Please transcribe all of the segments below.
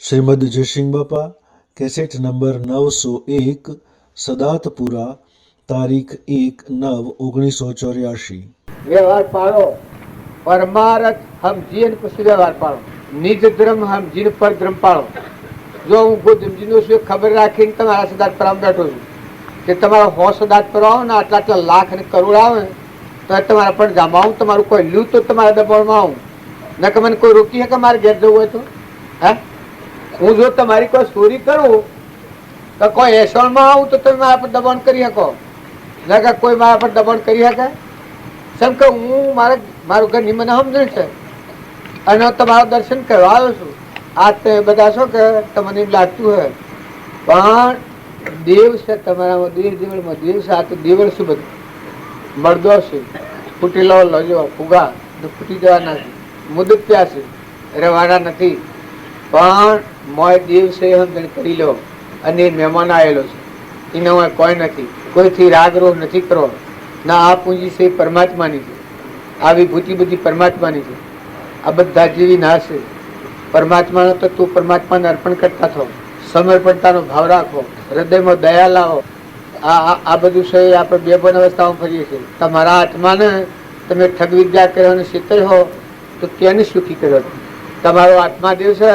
શ્રીમદ જયસિંહ બાપા cassette number 901 સદાતપુરા તારીખ 1/9/1984। વ્યવહાર પાડો, પરમારથ સમજીને પછી વ્યવહાર પાડો, નિજ ધર્મ સમજીને પર ધર્મ પાડો. જો હું ગોધમજીનું શું ખબર રાખીને તમારા સદાત પર બેઠો છું કે તમારો 100 સદાત પર આવો ને આટલા લાખ ને કરોડ આવે તો તમારા પર જમાવું, તમારું કોઈ લ્યું તો તમારા દબાણમાં આવું, ન કે મને કોઈ રોકી શકે મારે ઘેર જવું હોય તો? હે, હું જો તમારી કોઈ ચોરી કરું તો કોઈ એસોણમાં આવું તો તમે મારા પર દબાણ કરી શકો, ન કે કોઈ મારા પર દબાણ કરી શકે? કેમ કે હું મારું ઘરની મને સમજણ છે અને તમારું દર્શન કરવા આવ્યો છું. આ તે બધા શું કે તમને એમ લાગતું હોય પણ દેવ છે તમારામાં, દેવ દેવળમાં દેવ છે. આ તો દેવળ શું બધું મળદો છે, ફૂટેલો લજો ફુગા ફૂટી જવાના છે, મુદત પ્યા છે, રહેવાના નથી. પણ મોય દેવ છે સમજણ કરી લો. અને મહેમાન આવેલો છે, એને હું કોઈ નથી, કોઈથી રાગરોહ નથી કરો ના. આ પૂંજી છે પરમાત્માની છે, આ વિભૂતિ બધી પરમાત્માની છે. આ બધા જેવી ના છે પરમાત્માનો. તો તું પરમાત્માને અર્પણ કરતા થો, સમર્પણતાનો ભાવ રાખો, હૃદયમાં દયા લાવો. આ બધું છે આપણે બે બંધ અવસ્થામાં ફરીએ છીએ. તમારા આત્માને તમે ઠગ વિદ્યા કર્યો અને શીતળ હો તો કેને સુખી કર્યો? તમારો આત્મા દેવ છે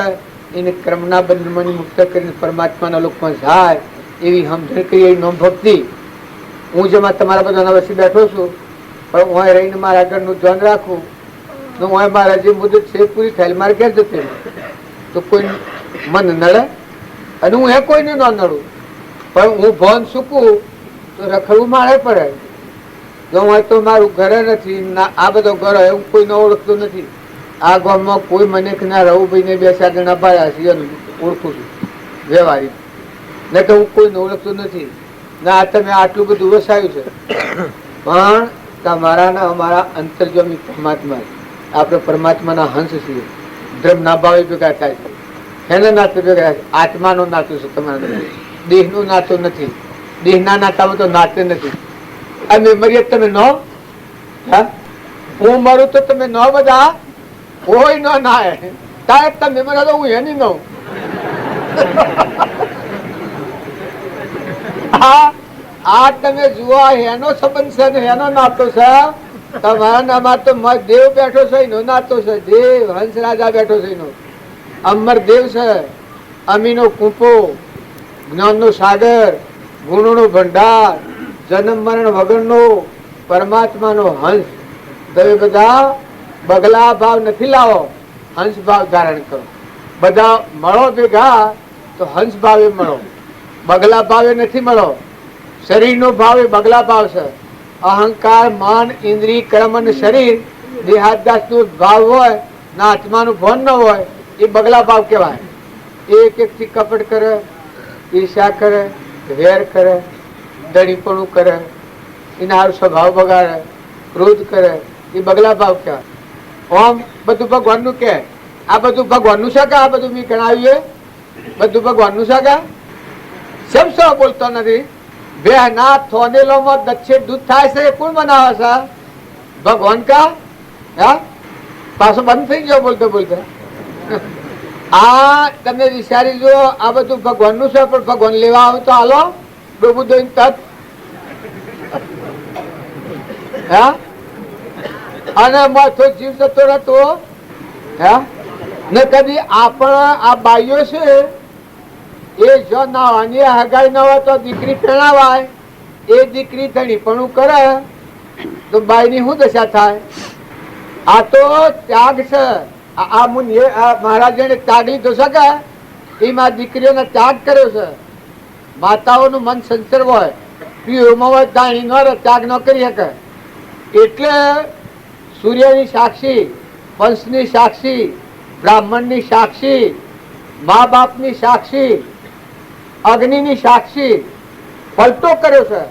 એને ક્રમના બંધનમાંથી મુક્ત કરીને પરમાત્માના લોકમાં જાય એવી સમજણ કરી, એવી નોમ ભક્તિ. હું જેમાં તમારા બધાના વચ્ચે બેઠો છું પણ હું રહીને મારા આગળનું ધ્યાન રાખું તો હું મારા જે મુદત છે પૂરી થયેલ મારે ઘેર જતી તો કોઈ મન નડે અને હું કોઈને ન નડું. પણ હું ભોન ચૂકું તો રખડવું મારે પડે. જો હું તો મારું ઘરે નથી, આ બધો ઘર એવું કોઈ ન ઓળખતું નથી. આ ગામમાં કોઈ મને ના રવુભાઈ ને 2-4 જણા પાડ્યા છે ઓળખું છું વ્યવહારિક, ને તો હું કોઈને ઓળખતું નથી ના. તમે આટલું બધું વસાયું છે પણ તમારા ને અમારા અંતર્જમી પરમાત્મા, આપણે પરમાત્માના હંસ છીએ. ધર્મ ના ભાવે ભેગા થાય છે, એના નાતે ભેગા થાય છે. આત્માનું નાતું છે તમારા, દેહનું નાતું નથી. દેહના નાતામાં તો નાતે નથી. અને મર્યાદ તમે ન, હું મરું તો તમે ન બધા કોઈ ન નાય, તારે તમે મને તો હું એની ન. આ તમે જુઓ એનો સંબંધ છે ને એનો નાતો છે. તમારા અમાર તો દેવ બેઠો છે એનો નાતો છે. દેવ હંસ રાજા બેઠો છે એનો અમર દેવ છે. અમીનો કૂપો, જ્ઞાનનો સાગર, ગુણોનો ભંડાર, જન્મ મરણ વગરનો પરમાત્માનો હંસ. તમે બધા બગલા ભાવ નથી લાવો, હંસ ભાવ ધારણ કરો. બધા મળો ભેગા તો હંસ ભાવે મળો, બગલા ભાવે નથી મળો. શરીરનો ભાવ એ બગલા ભાવ છે. અહંકાર, માન, ઇન્દ્રિય, કર્મ અને શરીર દેહાદ્યાસ નો ભાવ હોય ના, આત્માનું ભાન ન હોય એ બગલા ભાવ કહેવાય. એક એક થી કપટ કરે, ઈર્ષા કરે, વેર કરે, દણીપણું કરે, એના હારું સ્વભાવ બગાડે, ક્રોધ કરે, એ બગલા ભાવ કહેવાય. ઓમ બધું ભગવાનનું કે આ બધું ભગવાનનું છે કે આ બધું મેં ગણાવ્યું બધું ભગવાનનું છે કે સમ સો બોલતો નથી. બે ના થોનેલો માં દક્ષિણ દૂધ થાય છે કોણ બનાવે છે? ભગવાન કા. હા, પાછો બંધ થઈ ગયો બોલતો બોલતો. આ તમે વિચારી જો આ બધું ભગવાનનું છે પણ ભગવાન લેવા આવે તો હાલો ડોબું દોઈને તત. હા, અને માથો જીવ જતો રહેતો. હા, ને કદી આપણા આ બાઈઓ છે એ જો નાવાની હગાઈ ન હોય તો દીકરી પહેણાવાય. એ દીકરી ધણીપણું કરે તો બાઈ ની શું દશા થાય? આ તો ત્યાગ છે. આ મહારાજે ત્યાગ લીધો છે કે એમાં દીકરીઓને ત્યાગ કર્યો છે. માતાઓનું મન સંચર હોય, પીઓમાં હોય, દાણી ન રહે, ત્યાગ ન કરી શકે. એટલે સૂર્યની સાક્ષી, વંશની સાક્ષી, બ્રાહ્મણની સાક્ષી, મા બાપની સાક્ષી, અગ્નિની સાક્ષી પલટો કર્યો છે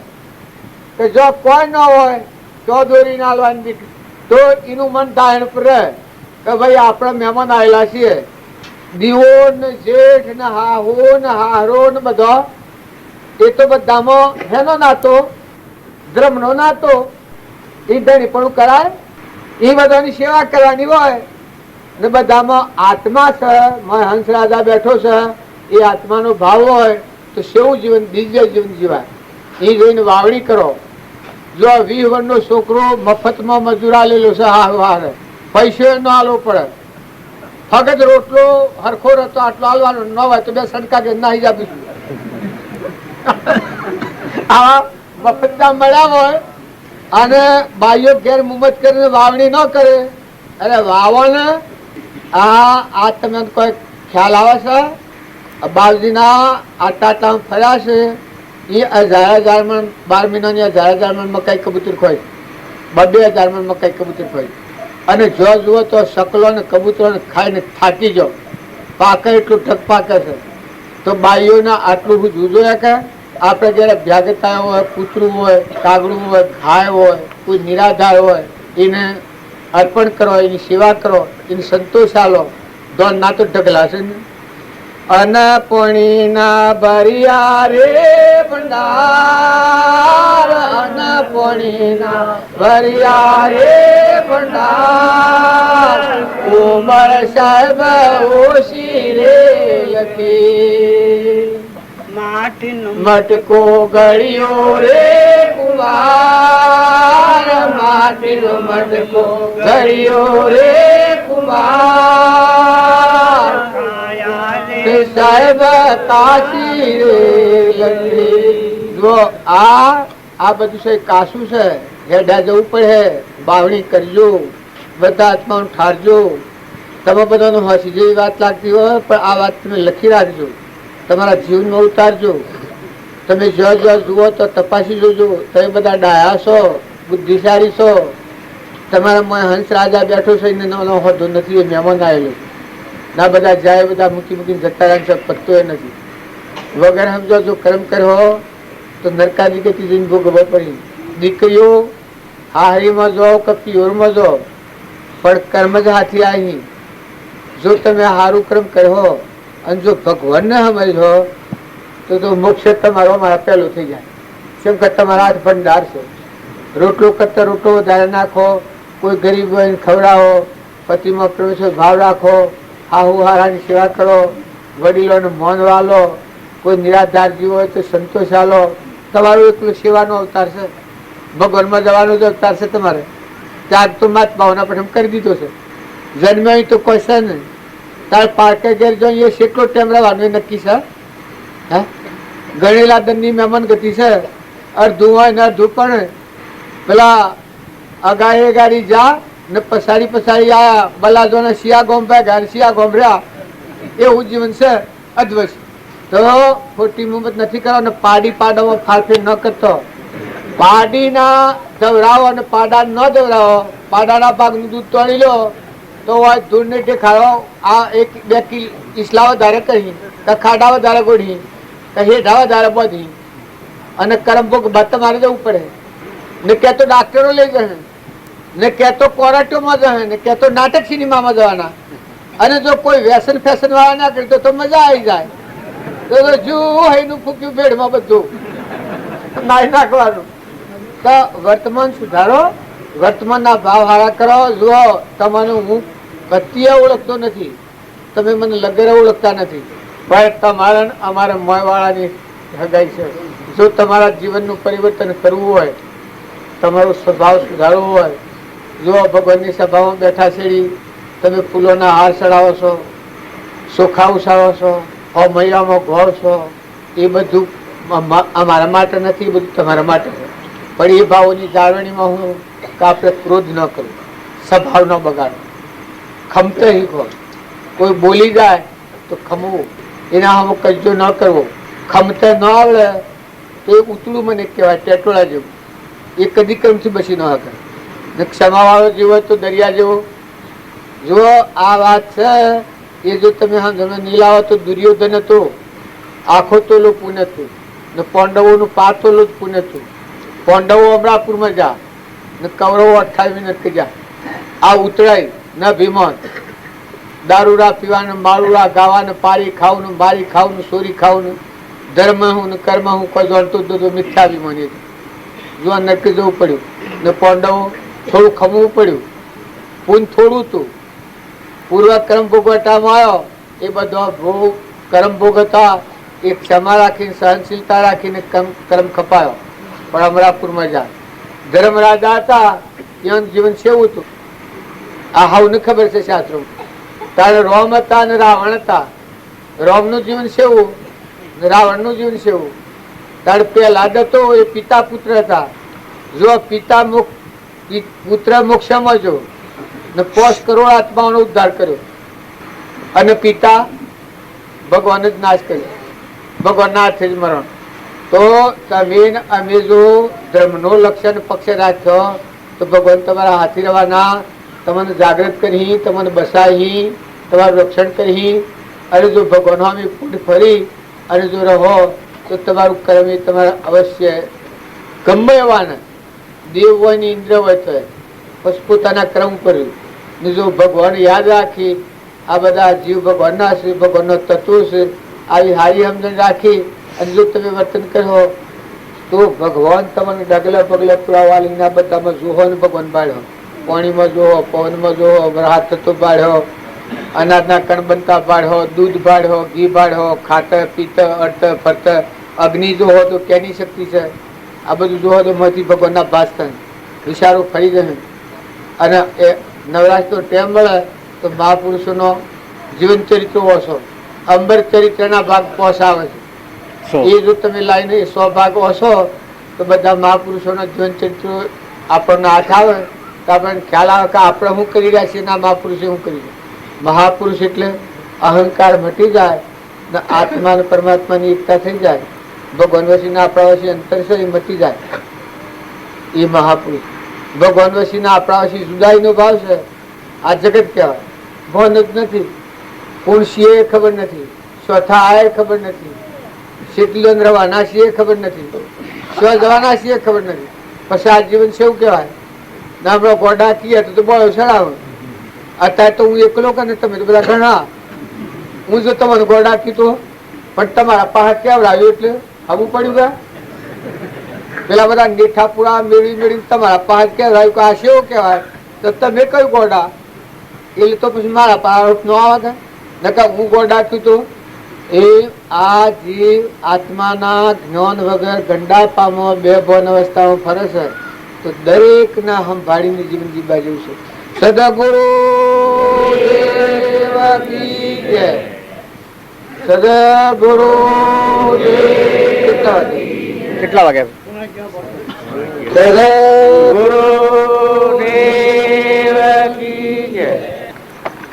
કે જો કોઈ ન હોય તો દોરી ના લાવવાની દીકરી તો એનું મન થાય પર રહે કે ભાઈ આપણે મહેમાન આવેલા છીએ. દીવો ને જેઠ ને હાહો ને હારો ને બધો એ તો બધામાં હેનો નાતો? ધર્મનો નાતો. એ ધણી પણ કરાય, એ બધાની સેવા કરવાની હોય ને બધામાં આત્મા છે. હંસ રાજા બેઠો છે, એ આત્માનો ભાવ હોય તો સેવું જીવન, દિવ્ય જીવન જીવાય. એ જોઈને વાવણી કરો. જો 20 વર્ષનો છોકરો મફતમાં મજૂરા લેલો છે, હારે પૈસો ન આલવો પડે, ફગત રોટલો હરખો રહેતો આટલો હાલવાનો ન હોય તો 2 સડકા કે નાહી આપીશું. આવા મફતના મળ્યા હોય અને બાઈઓ ઘેર મુમત કરીને વાવણી ન કરે, અરે વાવો ને. આ તમે કોઈ ખ્યાલ આવે છે? બાવજીના આટા ફર્યા છે, એ 1000 મણ 12 મહિનાની 1000 મણ મકાઈ કબૂતર ખોય, 2000 મણ મકાઈ કબૂતર ખોય. અને જો જુઓ તો શકલો ને કબૂતરો ખાઈને થાકી જાઓ. પાકે એટલું ઠક પાકે છે. તો બાઈઓના આટલું બધું જોયા કે આપણે જયારે ભ્યાગતા હોય, કૂતરું હોય, કાગડું હોય, ગાય હોય, કોઈ નિરાધાર હોય, એને અર્પણ કરો, એની સેવા કરો, એને સંતોષ આલો, દોન ના તો ઢગલાશે ને. અનપણીના ભરિયા રે ભંડાર, અનપણીના ભરિયા રે ભંડાર, ઉમર સાહેબ ઓછી રે લખી, મટકો ગળ્યો રે કુમાર, માટીનો મટકો ગળ્યો રે કુમાર, સાહેબ કાશી રે લખી. જો આ બધું છે કાશું છે, હેડા જવું પડે, બાવણી કરજો, બધા આત્માનું ઠારજો. તમે બધાને હસી જેવી વાત લાગતી હોય પણ આ વાત તમે લખી રાખજો, તમારા જીવનમાં ઉતારજો. તમે જો જુઓ તો તપાસી જોજો. તમે બધા ડાયા છો, બુદ્ધિશાળી છો. તમારા હંસ રાજા બેઠો છે, એને નો હોતો નથી, મહેમાન આવેલો ના. બધા જાય, બધા મૂકીને જતા રહે છે, પત્તો એ નથી. વગર સમજો જો કર્મ કર્યો તો નરકાદી ગતિ જઈને ભોગવવા પડી. દીકરીઓ હારીમાં જાઓ કે પિયોરમાં જાઓ, પણ કર્મ જ હાથી આવી. જો તમે સારું કર્મ કર્યો અને જો ભગવાનને સમજો તો મોક્ષ તમારો મારા પહેલું થઈ જાય. કેમ કે તમારા હાથ ભંડાર છે. રોટલો કરતા રોટલો વધારે નાખો, કોઈ ગરીબ હોય ખવડાવો, પતિમાં પ્રવેશ ભાવ રાખો, હાહુ હારાની સેવા કરો, વડીલોને મોન વાલો, કોઈ નિરાધાર જીવ હોય તો સંતોષ આલો. તમારું એકલું સેવાનો અવતાર છે, ભગવાનમાં જવાનો જ અવતાર છે તમારે. ત્યાગ તો માત ભાવના પણ કરી દીધો છે. જન્મ્યો તો કોઈ છે નહીં. તારે પાર્કે ઘેર જોઈએ કેટલો ટાઈમ રહેવાનું એ નક્કી છે? હે, ગણેલા દંડની મહેમાન ગતિ છે. અડધું હોય ને અડધું પણ પેલા અગાડી ગાડી જા ને પસાડી આયા, બલાદો ને શિયા ગોમ ભાઈ શિયા ગોમ રહ્યા, એવું જીવન છે અદ્વૈત. તો ખોટી મુમત નથી કરો ને પાડી પાડામાં ફાળફેર ન કરતો. પાડીના દવરાવો અને પાડા ન દવરાવો. પાડાના ભાગનું દૂધ તોડી લો તો ધૂળ ને ટેખાડો, આ 1-2 કિલ ઈસલા વધારે કરી, ખાડા વધારે ગોળી, હેઠા વધારે બધી, અને કરમભોગ તમારે જવું પડે. ને ક્યાં તો ડાક્ટરો લઈ જશે, ને ક્યાં તો કોરાટોમાં જશે, ને ક્યાં તો નાટક સિનેમામાં જવાના. અને જો કોઈ વ્યસન ફેશન વાળા ના કરે તો મજા આવી જાય. તો જુ એનું ફૂક્યું ભેડમાં બધું નાઈ નાખવાનું. તો વર્તમાન સુધારો, વર્તમાનના ભાવ હારા કરો. જુઓ, તમને હું કત્તીએ ઓળખતો નથી, તમે મને લગરે ઓળખતા નથી, પણ તમારા અમારા મોયવાળાની હગાઈ છે. જો તમારા જીવનનું પરિવર્તન કરવું હોય, તમારો સ્વભાવ સુધારવો હોય, જો ભગવાનની સભામાં બેઠા છેડી તમે ફૂલોના હાર ચડાવો છો, ચોખા ઉછાળો છો, મૈયામાં ઘોર છો, એ બધું અમારા માટે નથી, બધું તમારા માટે છે. પણ એ ભાવોની જાળવણીમાં હું કે આપણે ક્રોધ ન કરવું, સ્વભાવ ન બગાડો, ખમતે શીખો. કોઈ બોલી જાય તો ખમવું, એના આમ કજ્જો ન કરવો. ખમતે ન આવડે તો એ ઉતળું મને કહેવાય, ટેટોળા જેવું, એ કદી કર્મથી બસી ન શકે. ને ક્ષમાવાળો જેવો તો દરિયા જેવો. જો આ વાત છે એ જો તમે નીલાવો તો દુર્યોધન હતો, આખો તોલો પુણ્ય હતું, ને પાંડવોનું 5 તોલો જ પુણ્ય હતું. પાંડવો અમરાપુરમાં જા ને કૌરવો 28 મિનિટ જા. આ ઉતરાય ન ભીમન, દારૂડા પીવાનું, મારુડા ગાવાનું, પારી ખાવાનું, બારી ખાવાનું, સોરી ખાવાનું, ધર્મ હું ને કર્મ હું કોઈ જાણતું તો મિથ્યા અભિમાની હતું. જો નક્કી જવું પડ્યું. ને પાંડવો થોડું ખમવું પડ્યું, પૂન થોડું હતું, પૂર્વ કર્મ ભોગવટામાં આવ્યો એ બધો ભોગ કર્મ ભોગ હતા એ ક્ષમા રાખીને સહનશીલતા રાખીને કર્મ ખપાયો. પણ અમરાપુરમાં જાય ધર્મરાજા હતા એનું જીવન કેવું હતું આ હાવને ખબર છે શાસ્ત્રો. તારે રોમ હતા અને રાવણ હતા. રોમનું જીવન કેવું, રાવણનું જીવન કેવું. તારે પેલા હતો એ પિતા પુત્ર હતા. જો પિતા પુત્ર મોક્ષમાં જો ને 5 કરોડ આત્માઓનો ઉદ્ધાર કર્યો અને પિતા ભગવાન જ નાશ કર્યો, ભગવાનના હાથે જ મરણ. તો તમે અમે જો ધર્મનો લક્ષણ પક્ષ રાખ્યો તો ભગવાન તમારા હાથી રહેવાના, તમને જાગૃત કરી, તમને બસાવી, તમારું રક્ષણ કરી. અને જો ભગવાન અમે ફરી અને જો રહો તો તમારું કર્મ એ તમારે અવશ્ય ગમે એવાના દેવ હોય ને ઇન્દ્ર હોય તો બસ પોતાના કર્મ કર્યું ને જો ભગવાન યાદ રાખી આ બધા જીવ ભગવાનના છે, ભગવાનનો તત્વ છે, આવી હારી સમજણ રાખી અને જો તમે વર્તન કરો તો ભગવાન તમને ડગલે પગલે પુરાવાલીના બધામાં જોહો ને ભગવાન બાળ્યો, પાણીમાં જોહો, પવનમાં જોહો, વરસાદ થતો બાળ્યો, અનાજના કણ બનતા બાળ્યો, દૂધ બાળ્યો, ઘી બાળ્યો, ખાતર પિત્તર અર્થ ફર્ત, અગ્નિ જોહો તો કેની શક્તિ છે, આ બધું જોહો તો મથી ભગવાનના ભાષણ વિચારો ફરી જશે. અને એ નવરાશનો ટેમ મળે તો મહાપુરુષોનો જીવન ચરિત્ર ઓછો, અંબર ચરિત્રના ભાગ પહોંચાવે છે. એ જો તમે લાઈને 100 ભાગ ઓછો તો બધા મહાપુરુષોના જીવન ચરિત્ર આપણને હાથ આવે તો આપણને ખ્યાલ આવે કે આપણે શું કરી રહ્યા છીએ ના મહાપુરુષે શું કરી રહ્યા. મહાપુરુષ એટલે અહંકાર મટી જાય ને આત્મા અને પરમાત્માની એકતા થઈ જાય, ભગવાન વશીના આપણા વશી અંતર છે એ મટી જાય. એ મહાપુરુષ ભગવાન વશીના આપણા વશી જુદાઈનો ભાવ છે. આ જગત કહેવાય, ભોન જ નથી, કોણ છીએ એ ખબર નથી, ચોથા આ ખબર નથી, કેટલી અંદર રવાના છીએ ખબર નથી, સ્વ જવાના છીએ ખબર નથી. પછી આ જીવન શું કહેવાય ને આપણે ગોડા કીએ તો બોલો ચડાવો. અત્યારે તો હું એકલો કે તમે તો બધા ઘણા, હું જો તમને ગોડા કીધું પણ તમારા પાસે કેવડાવ્યું એટલે આવું પડ્યું ગયા. પેલા બધા મીઠા પૂરા મેળવી મેળવી તમારા પાસે કેવડાવ્યું કે આ શેવો કહેવાય તો તમે કયું ગોડા એટલે તો પછી મારા પાસે ન આવે નકા હું ગોડા કીધું. એ આ જીવ આત્માના જ્ઞાન વગર ગંડા પામો બે ભવન અવસ્થામાં ફરે છે તો દરેકના સંભાળીને જીવન જીવવા જેવું છે. સદગુરુ સદગુરુ કેટલા વાગ્યા?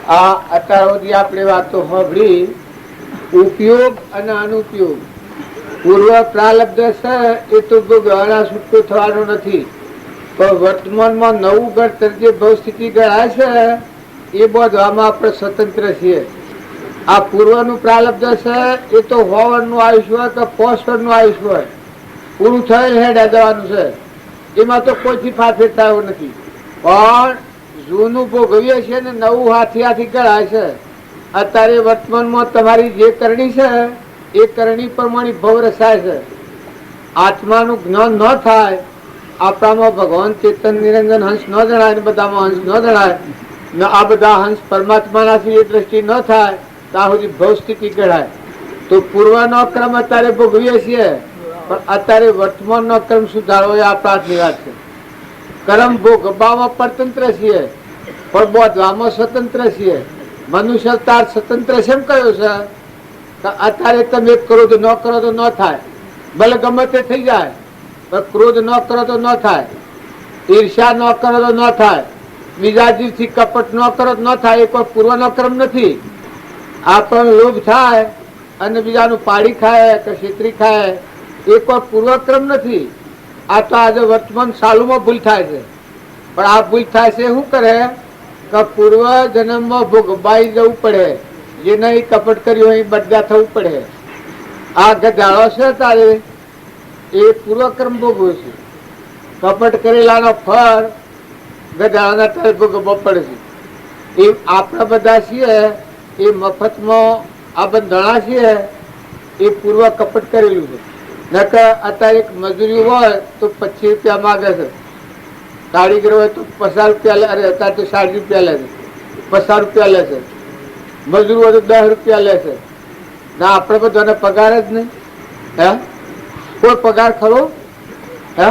આ અત્યાર સુધી આપણે વાતો સાંભળી ઉપયોગ અને અનુપયોગ. પૂર્વ પ્રારબ્ધ છે એ તો ગળા છૂટકો થવાનો નથી, પણ વર્તમાનમાં નવું ઘર જે ભવ સ્થિતિ ગણાય છે એ બધવામાં આપણે સ્વતંત્ર છીએ. આ પૂર્વનું પ્રારબ્ધ છે એ તો 100 વર્ષનું આયુષ્ય હોય કે 5 વર્ષનું આયુષ્ય હોય, પૂરું થયેલ હેડા જવાનું છે, એમાં તો કોઈથી ફાફેર થયો નથી. પણ જૂનું ભોગવીએ છીએ ને નવું હાથી ગણાય છે. અત્યારે વર્તમાનમાં તમારી જે કરણી છે એ કરણી પ્રમાણે ભવ રસાય છે. આત્માનું જ્ઞાન ન થાય, આપણામાં ભગવાન ચેતન નિરંજન હંસ ન જણાય ને બધામાં હંસ ન જણાય ને આ બધા હંસ પરમાત્માના એ દ્રષ્ટિ ન થાય ત્યાં સુધી ભવ સ્થિતિ કહેવાય. તો પૂર્વનો ક્રમ અત્યારે ભોગવીએ છીએ પણ અત્યારે વર્તમાનનો ક્રમ સુધારવો એ આપણા હાથની વાત છે. કર્મ ભોગવવામાં પરતંત્ર છીએ પણ બોધવામાં સ્વતંત્ર છીએ. મનુષ્ય અવતાર સ્વતંત્ર કેમ કયો છે? અત્યારે તમે ક્રોધ ન કરો તો ન થાય, ભલે ગમે તે થઈ જાય, પણ ક્રોધ ન કરો તો ન થાય, ઈર્ષ્યા ન કરો તો ન થાય, બીજા જીવથી કપટ ન કરો તો ન થાય. એ કોઈ પૂર્વનો ક્રમ નથી. આપણને લોભ થાય અને બીજાનું પાડી ખાય કે છેતરી ખાય એ કોઈ પૂર્વક્રમ નથી. આ તો આજે વર્તમાન સાલુમાં ભૂલ થાય છે. પણ આ ભૂલ થાય છે શું કરે કે પૂર્વ જન્મમાં ભોગવાઈ જવું પડે, જે નહીં કપટ કર્યું હોય બદલા થવું પડે. આ ગધાડો છે તારે એ પૂર્વક્રમ ભોગવે છે. કપટ કરેલાનો ફળ ગધાડાના તારે ભોગવવો પડે છે. એ આપણા બધા છીએ એ મફતમાં આ બંધણા છીએ એ પૂર્વ કપટ કરેલું છે. નકર અત્યારે એક મજૂરી હોય તો 25 રૂપિયા માગે છે, કારીગર હોય તો 50 રૂપિયા લે, અરે અત્યારે તો 60 રૂપિયા લે છે. 50 રૂપિયા લે છે, મજૂરો તો 10 રૂપિયા લે છે. ના આપણે બધાને પગાર જ નહીં. હે કોઈ પગાર ખરો? હે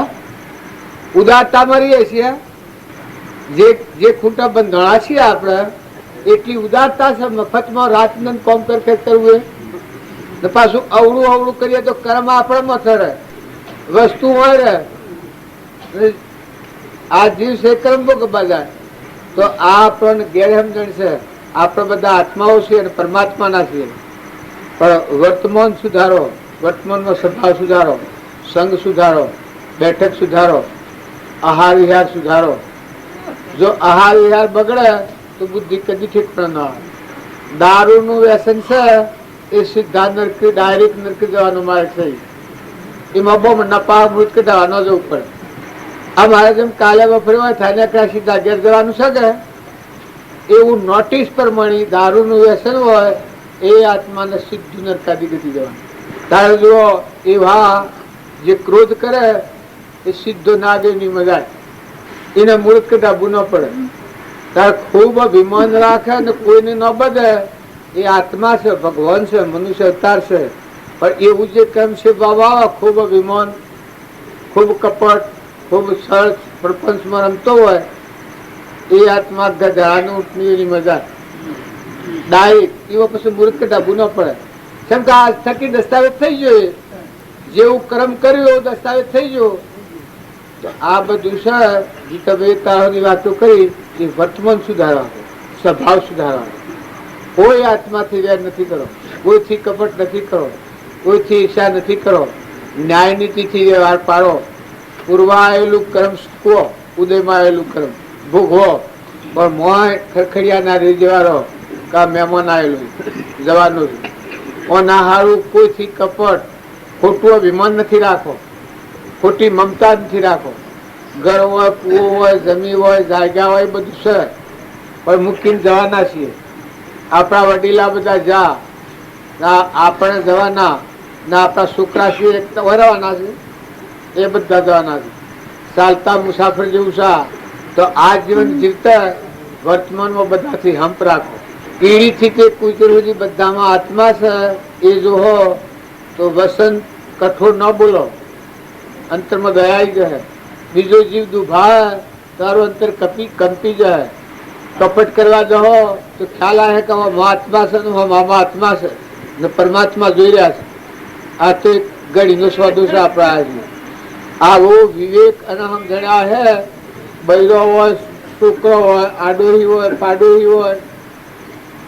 ઉદારતા મરીએ છીએ. જે ખૂંટા બંધણા છીએ આપણે એટલી ઉદારતા છે. મફતમાં રાતનું કોમ કરવું ને પાછું અવળું અવળું કરીએ તો કર્મ આપણામાં થશે, વસ્તુ હોય રે. આ જીવ છે કર્મ ભોગવવા જાય. તો આ આપણને ગેરસમજણ છે. આપણે બધા આત્માઓ છીએ અને પરમાત્માના છીએ. પણ વર્તમાન સુધારો, વર્તમાનમાં સ્વભાવ સુધારો, સંગ સુધારો, બેઠક સુધારો, આહાર વિહાર સુધારો. જો આહાર વિહાર બગડે તો બુદ્ધિ કદી ઠેકાણે ન આવે. દારૂનું વ્યસન છે એ સીધા નરકી, ડાયરેક્ટ નરકી જવાનો માર્ગ છે. એમાં બહુ નપા મૃત કઢાવા ન જવું પડે. આ મારે જેમ કાલે બપોરે હોય થાય ત્યાં સીધા ઘેર જવાનું છે કે એવું નોટિસ પ્રમાણે દારૂનું વ્યસન હોય એ આત્માને સીધું નરકાદી ગતિ જવાનું. તારે જુઓ એવા જે ક્રોધ કરે એ સીધો નાગેની મજા, એને મૂર્ત કઢાવવું ન પડે. તારે ખૂબ અભિમાન રાખે ને કોઈને ન બધે એ આત્મા છે, ભગવાન છે, મનુષ્ય અવતાર છે. પણ એવું જે કેમ છે બાબા ખૂબ અભિમાન, ખૂબ કપટ, ખૂબ સર્ચ પ્રપંચમાં રમતો હોય એ આત્મા ગધાનું ઉઠની મજા ડાયરેક્ટ એવો પછી મૂર્ત કઢાવવું ન પડે. કેમ કે આજ થકી દસ્તાવેજ થઈ ગયો, જેવું કર્મ કર્યું એવું દસ્તાવેજ થઈ ગયો. તો આ બધું છે ગીતાની વાતો કરી એ વર્તમાન સુધારવા, સ્વભાવ સુધારવા. કોઈ આત્માથી વેર નથી કરો, કોઈથી કપટ નથી કરો, કોઈથી ઈર્ષા નથી કરો, ન્યાય નીતિથી વ્યવહાર પાડો. પૂર્વા આવેલું કર્મ શીખવો, ઉદયમાં આવેલું કર્મ ભોગવો. પણ મોય ખરખડિયા ના રહી જવાનો કા મહેમાન આવેલું જવાનું. ઓના હારું કોઈથી કપટ, ખોટું અભિમાન નથી રાખો, ખોટી મમતા નથી રાખો. ઘર હોય, કુવો હોય, જમીન હોય, જાગ્યા હોય, બધું છે પણ મૂકીને જવાના છીએ. આપણા વડીલા બધા જા, આપણે જવાના ના, આપણા છોકરા છીએ વરવાના છે એ બધા જવાના છે. ચાલતા મુસાફર જેવું છે. તો આ જીવન જીવતા વર્તમાનમાં બધાથી હંપ રાખો. કીડીથી તે કુતર સુધી બધામાં આત્મા છે એ જો હો તો વસંત કઠોર ન બોલો, અંતરમાં દયા આવી જાય. બીજો જીવ દુભાય તારું અંતર કંપી જાય. કપટ કરવા જહો તો ખ્યાલ આવે કે આત્મા છે ને આત્મા છે ને પરમાત્મા જોઈ રહ્યા છે. આ તો એક ઘડીનો સ્વાદો છે આપણા. આવો વિવેક અને સમજણ્યા હે. બૈરો હોય, છોકરો હોય, આડોહી હોય, પાડોહી હોય,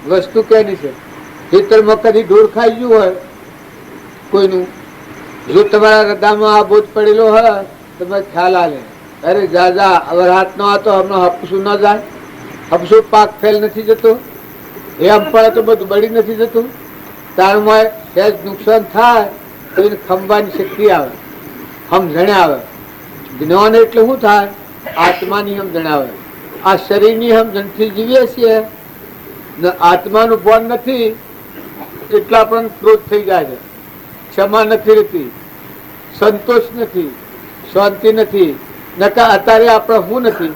વસ્તુ કેની છે. ખેતરમાં કદી ઢોર ખાઈ ગયું હોય કોઈનું, જો તમારા હૃદયમાં આ બોધ પડેલો હોય તમે ખ્યાલ આવે અરે જા જા હવે હાથ ન હતો હમણાં હપસું ન જાય. હપસું પાક ફેલ નથી જતો, એ આમ પડે તો બધું બળી નથી જતું. તારમાં સહેજ નુકસાન થાય તો એને ખંભાની શક્તિ આવે, સમજણે આવે. જ્ઞાન એટલે શું થાય? આત્માની સમજણ આવે. આ શરીરની સમજણથી જીવીએ છીએ ને આત્માનું ભાન નથી એટલા પણ ક્રોધ થઈ જાય છે. ક્ષમા નથી રહેતી, સંતોષ નથી, શાંતિ નથી. નકા અત્યારે આપણે શું નથી?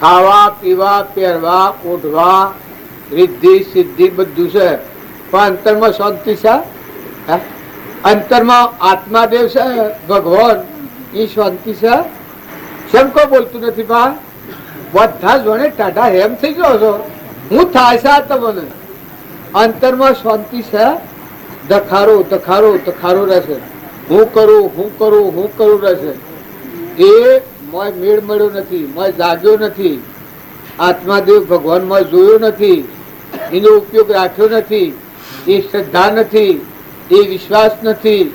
ખાવા પીવા, પહેરવા, ઓઢવા, રિદ્ધિ સિદ્ધિ બધું છે પણ અંતરમાં શાંતિ છે? અંતરમાં આત્માદેવ છે ભગવાન, એ શાંતિ છે? કેમ કો બોલતું નથી? બા બધા જોડે ટાઢા હેમ થઈ ગયો છો. હું થાય છે તમને અંતરમાં શાંતિ છે? દખારો દખારો દખારો રહેશે. હું કરું રહેશે. એ મોય મેળ મળ્યો નથી, મોય જાગ્યો નથી, આત્માદેવ ભગવાન મોય જોયો નથી, એનો ઉપયોગ રાખ્યો નથી, એ શ્રદ્ધા નથી, એ વિશ્વાસ નથી,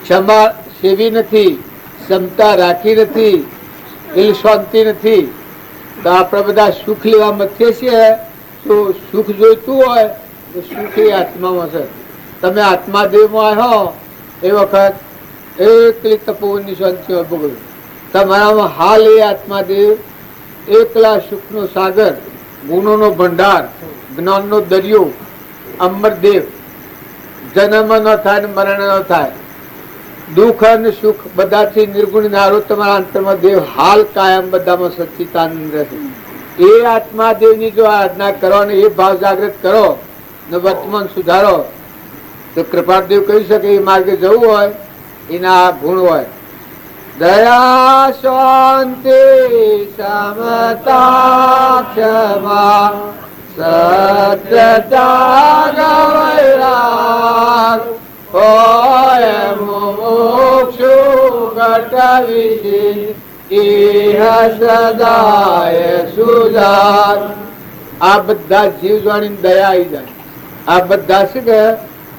ક્ષમા સેવી નથી, ક્ષમતા રાખી નથી, એ શાંતિ નથી. તો આપણે બધા સુખ લેવા મથીએ છીએ. તો સુખ જોઈતું હોય તો સુખ એ આત્મામાં છે. તમે આત્માદેવમાં આવ્યો એ વખત એકલી તપોવનની શાંતિમાં ભોગવ્યું. તમારામાં હાલ એ આત્માદેવ એકલા સુખનો સાગર, ગુણોનો ભંડાર, જ્ઞાનનો દરિયો, અમરદેવ. જન્મ ન થાય ને મરણ ન થાય, દુઃખ અને સુખ બધાથી નિર્ગુણ નારો તમારા અંતરમાં દેવ હાલ કાયમ બધામાં સચ્ચિદાનંદ રહેશે. એ આત્માદેવની જો આરાધના કરો ને એ ભાવ જાગૃત કરો ને વર્તમાન સુધારો તો કૃપાદેવ કહી શકે એ માર્ગે જવું હોય એના આ ગુણ હોય. દયા શાંતિ સમતા ક્ષમા સત્યતા વૈરાગ હોય મોક્ષુ ઘટ વિશે ઇહ સદાય સુધાર. આ બધા જીવ જોવાની દયા આવી જાય. આ બધા છે કે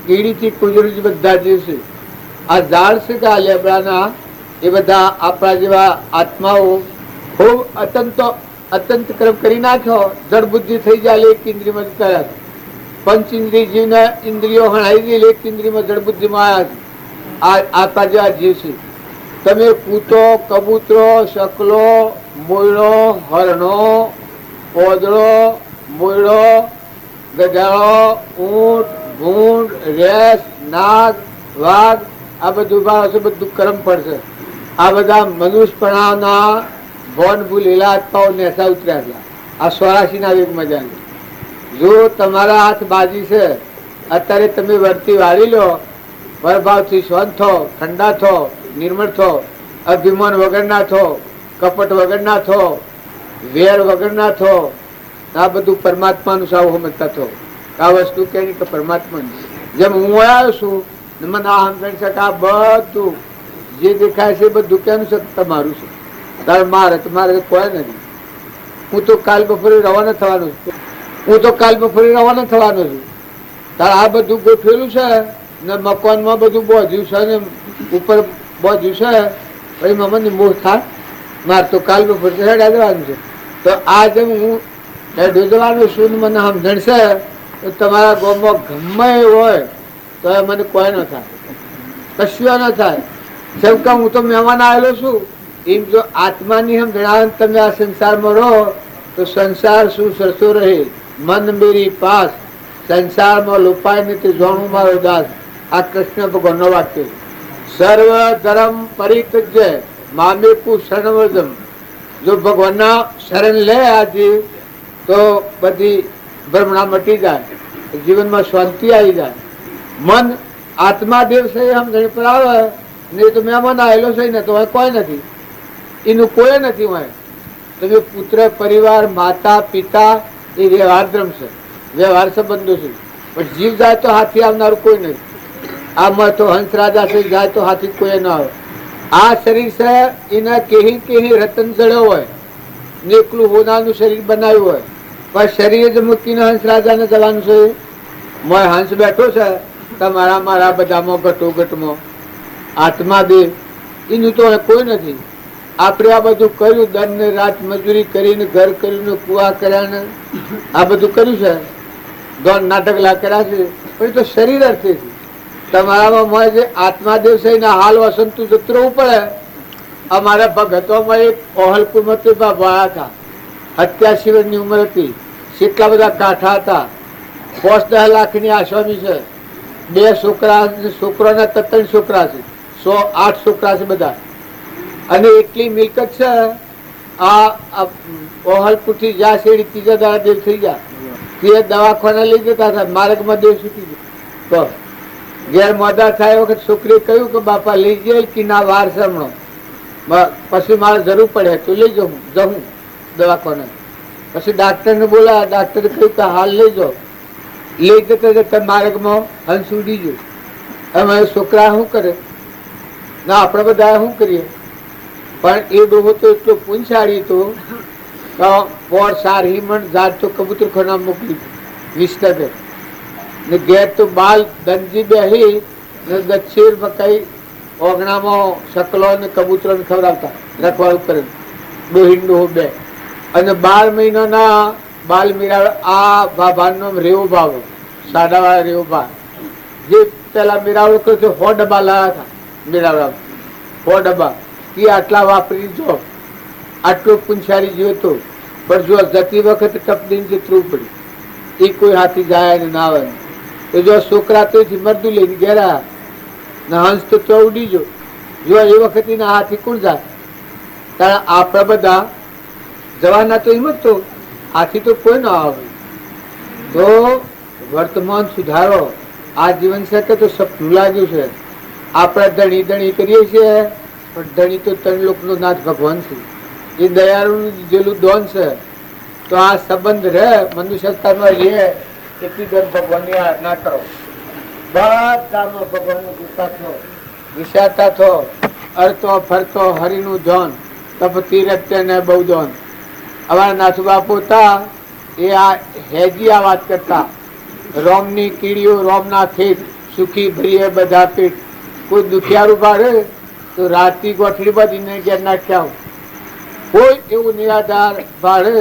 કીડીથી કુજરી બધા જીવ છે. આ ઝાડ છે કે આ લેબડાના એ બધા આપણા જેવા આત્માઓ ખૂબ અત્યંત કર્મ કરી નાખ્યો જડ બુદ્ધિ થઈ જાય એક ઇન્દ્રિયમાં જતા રહ્યા. પંચ ઇન્દ્રિય જીવને ઇન્દ્રિયો હણાઈ ગયેલી એક ઇન્દ્રિયમાં જડ બુદ્ધિમાં આવ્યા છે. આ આપણા જેવા જીવ છે. તમે કૂતો, કબૂતરો, શકલો, મોયડો, હરણો, પોદળો, મોયડો, ગધાડો, ઊંટ, ભૂંડ, રેસ, નાગ, વાઘ આ બધું ભાવ છે. બધું કર્મ પડશે. આ બધા મનુષ્યપણાના ભોન ભૂલેલા આત્માઓ નેસા ઉતર્યા છે. આ 84 ના યુગમાં જાય. જો તમારા હાથ બાજી છે અત્યારે તમે વર્તી વાળી લો, ભરભાવથી શાંત થો, ઠંડા થો, નિર્મળ થો, અભિમાન વગરના થો, કપટ વગરના થો, વેર વગરના થો. આ બધું પરમાત્માનું સાવ સમજતા થો. આ વસ્તુ કેની કે પરમાત્માની જેમ હું આવ્યો છું મને આ સમજણ છે કે આ બધું જે દેખાય છે બધું કેનું છે? તમારું છે. તારે મારે કોઈ નથી. હું તો કાલ બપોરે રવાના થવાનો છું. તારે આ બધું ગોઠવેલું છે ને મકાનમાં બધું બોધ્યું છે ને ઉપર બોધ્યું છે. પછી મમ્મી મોહ થાય મારે તો કાલ બપોરે હેડા જવાનું છે. તો આ જેમ હું હેડો જવાનું છું મને સમજણ છે તો તમારા ગામમાં ગમે હોય તો એ મને કોઈ ન થાય, કશું ન થાય. જેમ કે હું તો મહેમાન આવેલો છું એમ જો આત્માની સમજણ આવે તમે આ સંસારમાં રહો તો સંસાર શું સરસો રહે. મન મેરી પાસ સંસારમાં લોપાય નથી જોણું મારો દાસ. આ કૃષ્ણ ભગવાનનો વાક્ય. સર્વ ધર્મ પરિત્યજ્ય મામેકુ શરણવર્જમ. જો ભગવાનના શરણ લે આજે તો બધી ભ્રમણા મટી જાય, જીવનમાં શાંતિ આવી જાય. મન આત્માદેવ છે સમજણ પર આવે ને તો મહેમાન આવેલો છે ને તો કોઈ નથી, એનું કોઈ નથી હોય. તમે પુત્ર પરિવાર માતા પિતા એ વ્યવહાર ધર્મ છે, વ્યવહાર સંબંધો છે. પણ જીવ જાય તો હાથી આવનારું કોઈ નથી. આમાં તો હંસ રાજા છે જાય તો હાથી કોઈ ના આવે. આ શરીર છે એને કેહી રતન ચડ્યો હોય ને એકલું હોનાનું શરીર બનાવ્યું હોય પણ શરીર જ મૂકીને હંસ રાજાને જવાનું છે. મોય હંસ બેઠો છે તમારા મારા બધામાં ઘટોઘટમાં આત્મા દેવ એનું તો કોઈ નથી. આપણે આ બધું કર્યું, દન ને રાત મજૂરી કરીને ઘર કર્યું, કુવા કર્યા ને આ બધું કર્યું છે, દોન નાટકલા કર્યા છે. પણ એ તો શરીર અર્થે છે. તમારામાં મોય જે આત્માદેવ છે એના હાલ વસંતુ જતરવું પડે. અમારા ભગતોમાં એક ઓહલકુમતી બાબા હતા, 87 વર્ષની ઉંમર હતી. કેટલા બધા કાંઠા હતા. 5-10 લાખની આસામી છે. 2 છોકરા, છોકરાના 3 છોકરા છે, 108 છોકરા છે બધા. અને એટલી મિલકત છે. આ ઓહલપુરથી જ્યાં શેરી ત્રીજા દાડા દેવ થઈ ગયા. તે દવાખાના લઈ જતા હતા, માર્ગમાં દેવ છૂટી ગયો. તો ઘેર મોડા થાય વખત છોકરીએ કહ્યું કે બાપા લઈ જાય કે ના વાર છે હમણાં, પછી મારે જરૂર પડે તો લઈ જવું દવાખાને. પછી ડાક્ટરને બોલાયા. ડાક્ટરે કહ્યું કે હાલ લઈ જાઓ. લઈ જતા જતા માર્ગમાં હંસ ઉડી ગયો. અમે છોકરા શું કરે ના આપણે બધા શું કરીએ? પણ એ ડોહો તો એટલો પૂંછાડી હતો પોર સાર હિમણ જાત તો કબૂતરખાના મોકલી 20 ટકે ને ઘેર તો બાલ દંજી બેહી ને દક્ષિણ મકાઈ ઓગણામાં શકલો ને કબૂતરો ને ખવડાવતા રખવાડું કરે ડોહીન ડોહો બે. અને 12 મહિનાના બાલ મીરા આ ભાભાનો રેવો ભાવ સાડાવાળા રેવો ભાવ જે પેલા મીરાવડો કર્યો 100 ડબ્બા લાવ્યા હતા. મીરાવડા 100 ડબ્બા કે આટલા વાપરી જો આટલો પૂંછારી ગયો હતો. પણ જો જતી વખત ટપડીને જતરું પડ્યું એ કોઈ હાથી જાય ને ના આવે. તો જો છોકરા તો મરદું લઈને ગયા ને હંસ તો ઉડી જો એ વખત એના હાથી કોણ જાય? કારણ આપણા બધા જવાના તો એમ જ તો આથી તો કોઈ ના આવે. તો વર્તમાન સુધારો. આ જીવન છે કે તો સપનું લાગ્યું છે. આપણે ધણી ધણી કરીએ છીએ, પણ ધણી તો ત્રણ લોકનો નાથ ભગવાન છે. એ દયાળુનું દીધેલું દોન છે. તો આ સંબંધ રહે મનુષ્યતામાં રહે એટલી દર ભગવાનની આરાધના કરો. બધામાં ભગવાનનો વિશ્વાસનો વિચારતા થો. અરતો ફરતો હરિનું ધન તપ તીરથ ને બહુ ધન. અમારા નાથુ બાપુ હતા એ આ હેજી આ વાત કરતા. રોમની કીડીઓ રોમના ખેત સુખી ભરીએ બધા પેટ. કોઈ દુખિયારું પાડે તો રાતની ગોઠડી બધીને ઘેર નાખ્યા. કોઈ એવું નિરાધાર ભાડે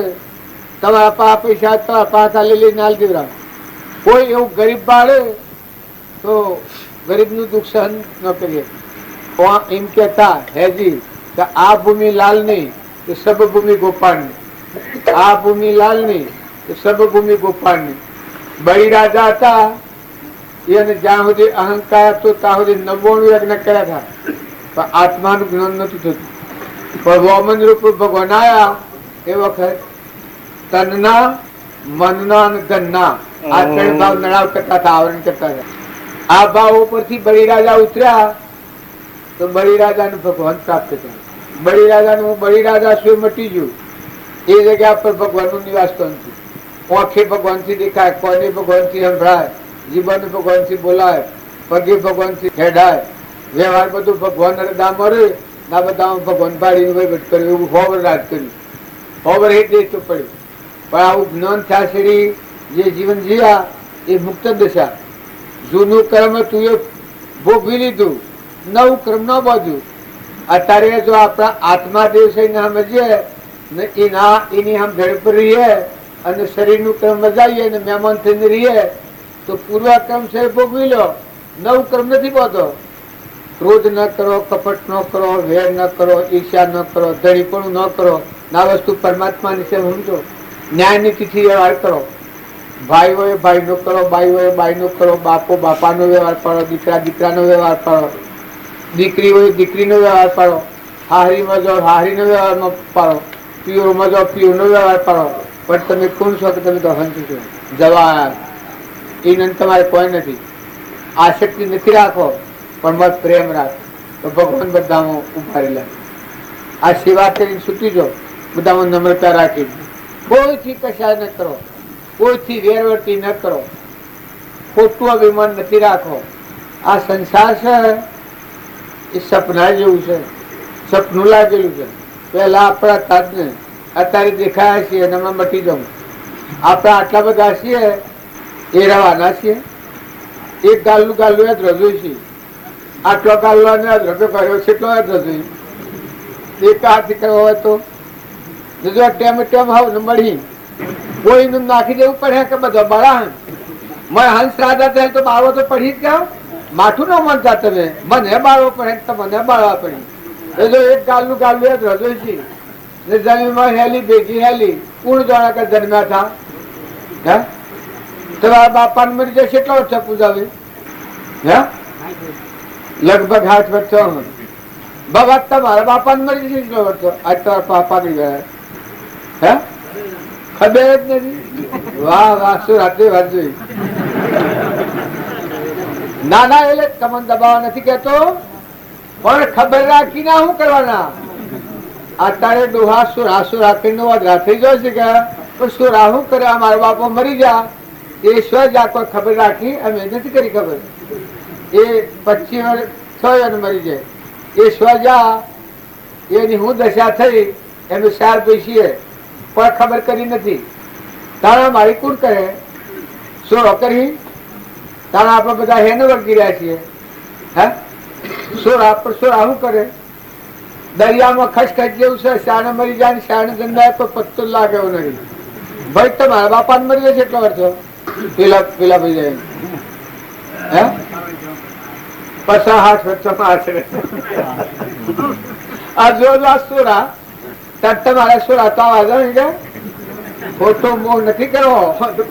તમારા પા પૈસા તમારા પાછા લઈ નાલ દેવરા. કોઈ એવું ગરીબ પાડે તો ગરીબનું દુઃખ સહન ન કરીએ. એમ કેતા હેજી કે આ ભૂમિ લાલ નહીં તો સબ ભૂમિ ગોપાળની. આ ભૂમિ લાલ નહીં તો સબ ભૂમિ ગોપાળની. બળી રાજા હતા એને જ્યાં સુધી અહંકાર હતો ત્યાં સુધી 99 યજ્ઞ કર્યા હતા, પણ આત્માનું જ્ઞાન નતું થતું. પણ વોમન રૂપ ભગવાન આયા એ વખત તનના મનના અને ધનના આ ત્રણ ભાવ નડાવ કરતા હતા, આવરણ કરતા હતા. આ ભાવ ઉપરથી બળી રાજા ઉતર્યા તો બળી રાજાને ભગવાન પ્રાપ્ત થયા. બળી રાજાનું બળી રાજા શું મટી ગયું. એ જગ્યા પર ભગવાનનું નિવાસ સ્થાન છે. આંખે ભગવાનથી દેખાય, કોને ભગવાનથી સંભળાય, જીવન ભગવાનથી બોલાય, પગે ભગવાનથી હેડાય. વ્યવહાર બધું ભગવાન હૃદયમાં રહે. ના બધામાં ભગવાન પાડીને વહીવટ કર્યો. એવું હોવર રાજ કર્યું. હોવર એ દેશ તો પડ્યું. પણ આવું જ્ઞાન થયા શ્રી જે જીવન જીવ્યા એ મુક્ત દશા. જૂનું કર્મ તું એ ભોગવી લીધું, નવું કર્મ ન બાંધ્યું. અત્યારે જો આપણા આત્મા દેવ છે સમજીએ ને એની આમ ઝડપ રહીએ અને શરીરનું કર્મ મજાઈએ ને મહેમાન થઈને રહીએ તો પૂર્વ કર્મ છે ભોગવી લો, નવું કર્મ નથી બાંધો. ક્રોધ ન કરો, કપટ ન કરો, વેર ન કરો, ઈર્ષ્યા ન કરો, ધણીપણું ન કરો. ના વસ્તુ પરમાત્માની છે સમજો. ન્યાયની તિથિ વ્યવહાર કરો. ભાઈઓએ ભાઈનો કરો, બાઈઓએ બાઈનો કરો, બાપો બાપાનો વ્યવહાર પાડો, દીકરા દીકરાનો વ્યવહાર પાડો, દીકરીઓએ દીકરીનો વ્યવહાર પાડો, હાહરીમાં જાઓ હાહરીનો વ્યવહારમાં પાડો, પિયોરમાં જાઓ પિયોનો વ્યવહાર પાડો. પણ તમે કોણ છો કે તમે તો હંસ છો, જવા એને તમારે કોઈ નથી. આસક્તિ નથી રાખો, પણ મત પ્રેમ રાખો તો ભગવાન બધામાં ઉભા રહેલા. આ સેવા કરીને છૂટી જાઓ, બધામાં નમ્રતા રાખી. કોઈથી કશા ન કરો, કોઈથી વેરવર્તી ન કરો, ખોટું અભિમાન નથી રાખો. આ સંસાર છે એ સપના જેવું છે, સપનું લાગેલું છે. પહેલા આપણા તાજને અત્યારે દેખાયા છીએ અને હમણાં મટી જવું. આપણા આટલા બધા છીએ એ રવાના છીએ. એક ગાલનું ગાલું યાદ રજોઈ છે, આટલો ગાલનો રજો કર્યો છે એટલો યાદ રજોઈ. એક હાથ કર્યો હોય તો જો ટેમ ટેમ હાવ મળી કોઈનું નાખી દેવું પડે કે બધા બળા મેં હંસ રાજા થાય તો બાળવો તો પડી જ જાઓ. માઠું ન માનતા તમે, મને બાળવો પડે તો મને બાળવા પડી. એ જો એક ગાલનું ગાલું યાદ રજોઈ છે ને જમીનમાં હેલી ભેગી હેલી કોણ જાણે કે જન્મ્યા હતા. હે તમારા બાપાને મરી જાય કેટલો વર્ષ પૂજાવી? હે લગભગ 8 વર્ષ. બાબા તમારા બાપાને મરી જશે કેટલો વર્ષ? આજ તમારા પાપા ની ગયા. હે ખબર જ નથી. વાહ વાહ શું રાત્રે વાત જોઈ. ના ના એટલે તમને દબાવવા નથી કેતો, પણ ખબર રાખીને શું કરવાના. અત્યારે ડોહા સુરાસુ રાખીને રાત્રે જોઈ છે કે સુરા શું કરે. મારા બાપા મરી ગયા એ સ્વ જા કોઈ ખબર રાખી અમે નથી કરી ખબર. એ 25 વર્ષ 6 વર્ષ મરી જાય એ સ્વ જા એની હું દશા થઈ એનું સાર પૈસીએ પણ ખબર કરી નથી. તારા મારી કોણ કરે સોરો કરી. તારા આપણે બધા હેને વળગી રહ્યા છીએ. હે સોરા પર સોરા શું કરે? દરિયામાં ખસખસ જેવું છે. શાણે મરી જાય ને શાણે જન્માય કોઈ પત્તો લાગે એવું નથી. ભાઈ તમારા બાપાને મરી જશે એટલો વર્ષો પેલા પેલા ભાઈ જાય. હે 50 વર્ષોમાં આશરે આ જો સોરા તમારા સોરા તો આવા ખોટો મોહ નથી કરો,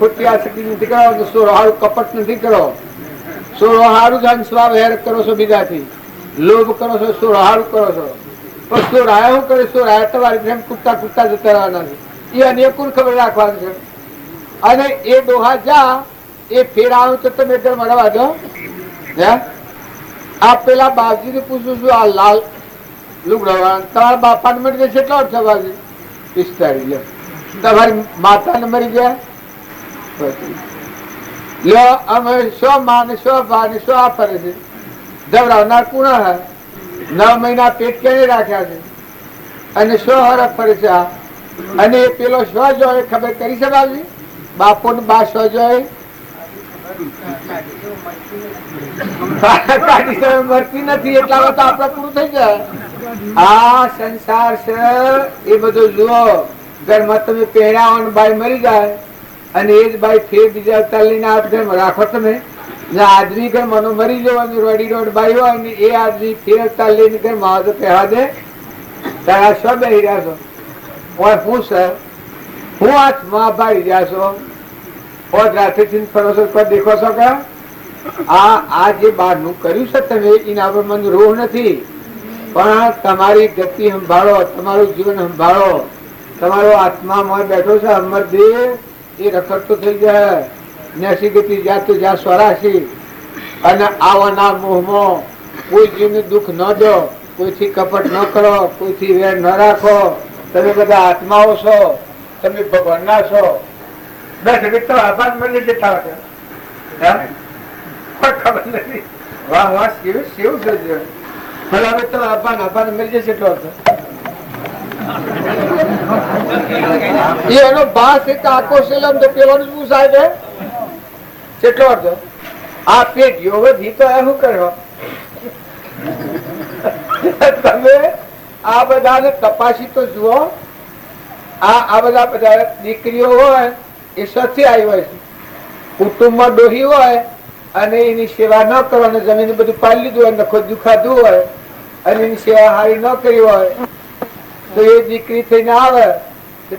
ખોટી આસક્તિ નથી કરો, સોરો હારું કપટ નથી કરો. સોરો હારું ધન સ્વાબ હેર કરો છો બીજાથી, લોભ કરો છો, સોરો હારું કરો છો. પણ સોરાયા શું કરે? સોરાયા તમારી પ્રેમ કૂદતા કૂદતા જતા રહેવાના છે. એ અનેકું ખબર રાખવાનું છે. અને એ ડોહા જા એ ફેર આવે તો તમે ઘર મળવા દો. આ પેલા બાપજી ને પૂછું છું, આ લાલ લુગડા તમારા બાપા ને મળી જશે કેટલો અર્થ બાજુ 45. તમારી માતા ને મરી ગયા લો. અમે શો માને શો ભાને શો આ ફરે છે. જવરાવનાર કુણા હે 9 મહિના પેટ કેને રાખ્યા છે અને શો હરખ ફરે છે આ. અને પેલો શો જોય ખબર કરી છે બાજુ બાપો ને બા શો જોય મરતી નથી એટલા તો આપડે પૂરું થઈ જાય. આ સંસાર છે એ બધું જુઓ. ઘરમાં તમે પહેરાવાનું બાઈ મરી જાય અને એ જ બાઈ ફેર બીજા અવતાર લઈને આ ઘરમાં રાખો તમે. આદમી ઘર મનો મરી જવાનું રોડી રોડ બાઈ હોય ને એ આદમી ફેર અવતાર લઈને ઘરમાં આવે તો પહેવા દે. તારા શું બેહી રહ્યા છો? હું સર હું હાથમાં ભાઈ રહ્યા છો રાત્રે ફરો છો કોઈ દેખો છો કે આ જે બહારનું કર્યું છે તમે એના પર મને રોહ નથી. પણ તમારી ગતિ સંભાળો, તમારું જીવન સંભાળો. તમારો આત્મામાં બેઠો છે અમરદેવ એ રખડતો થઈ જાય. નેસી ગતિ જ્યાં તો જ્યાં સ્વરાશી. અને આવવાના મોહમાં કોઈ જીવને દુઃખ ન દો, કોઈથી કપટ ન કરો, કોઈથી વેર ન રાખો. તમે બધા આત્માઓ છો, તમે ભગવાનના છો. દસ મિનિટ આભાર મળી જતા ખબર નથી. વાહ વાહ કેવું છે ભલે હવે તો આભાર મળી જશે એટલો એનો ભાસ એક આખો સેલમ તો પેવાનું શું સાહેબ કેટલો અર્થ આ પેટ યોગથી તો શું કર્યો તમે આ બધાને તપાસી તો જુઓ. આ બધા દીકરીઓ હોય એ સથી આવી હોય છે. કુટુંબમાં ડોહી હોય અને એની સેવા ન કરો અને જમીન બધું પાડી લીધું હોય, નખો દુખાધું હોય અને એની સેવા હારી ન કરી હોય તો એ દીકરી થઈને આવે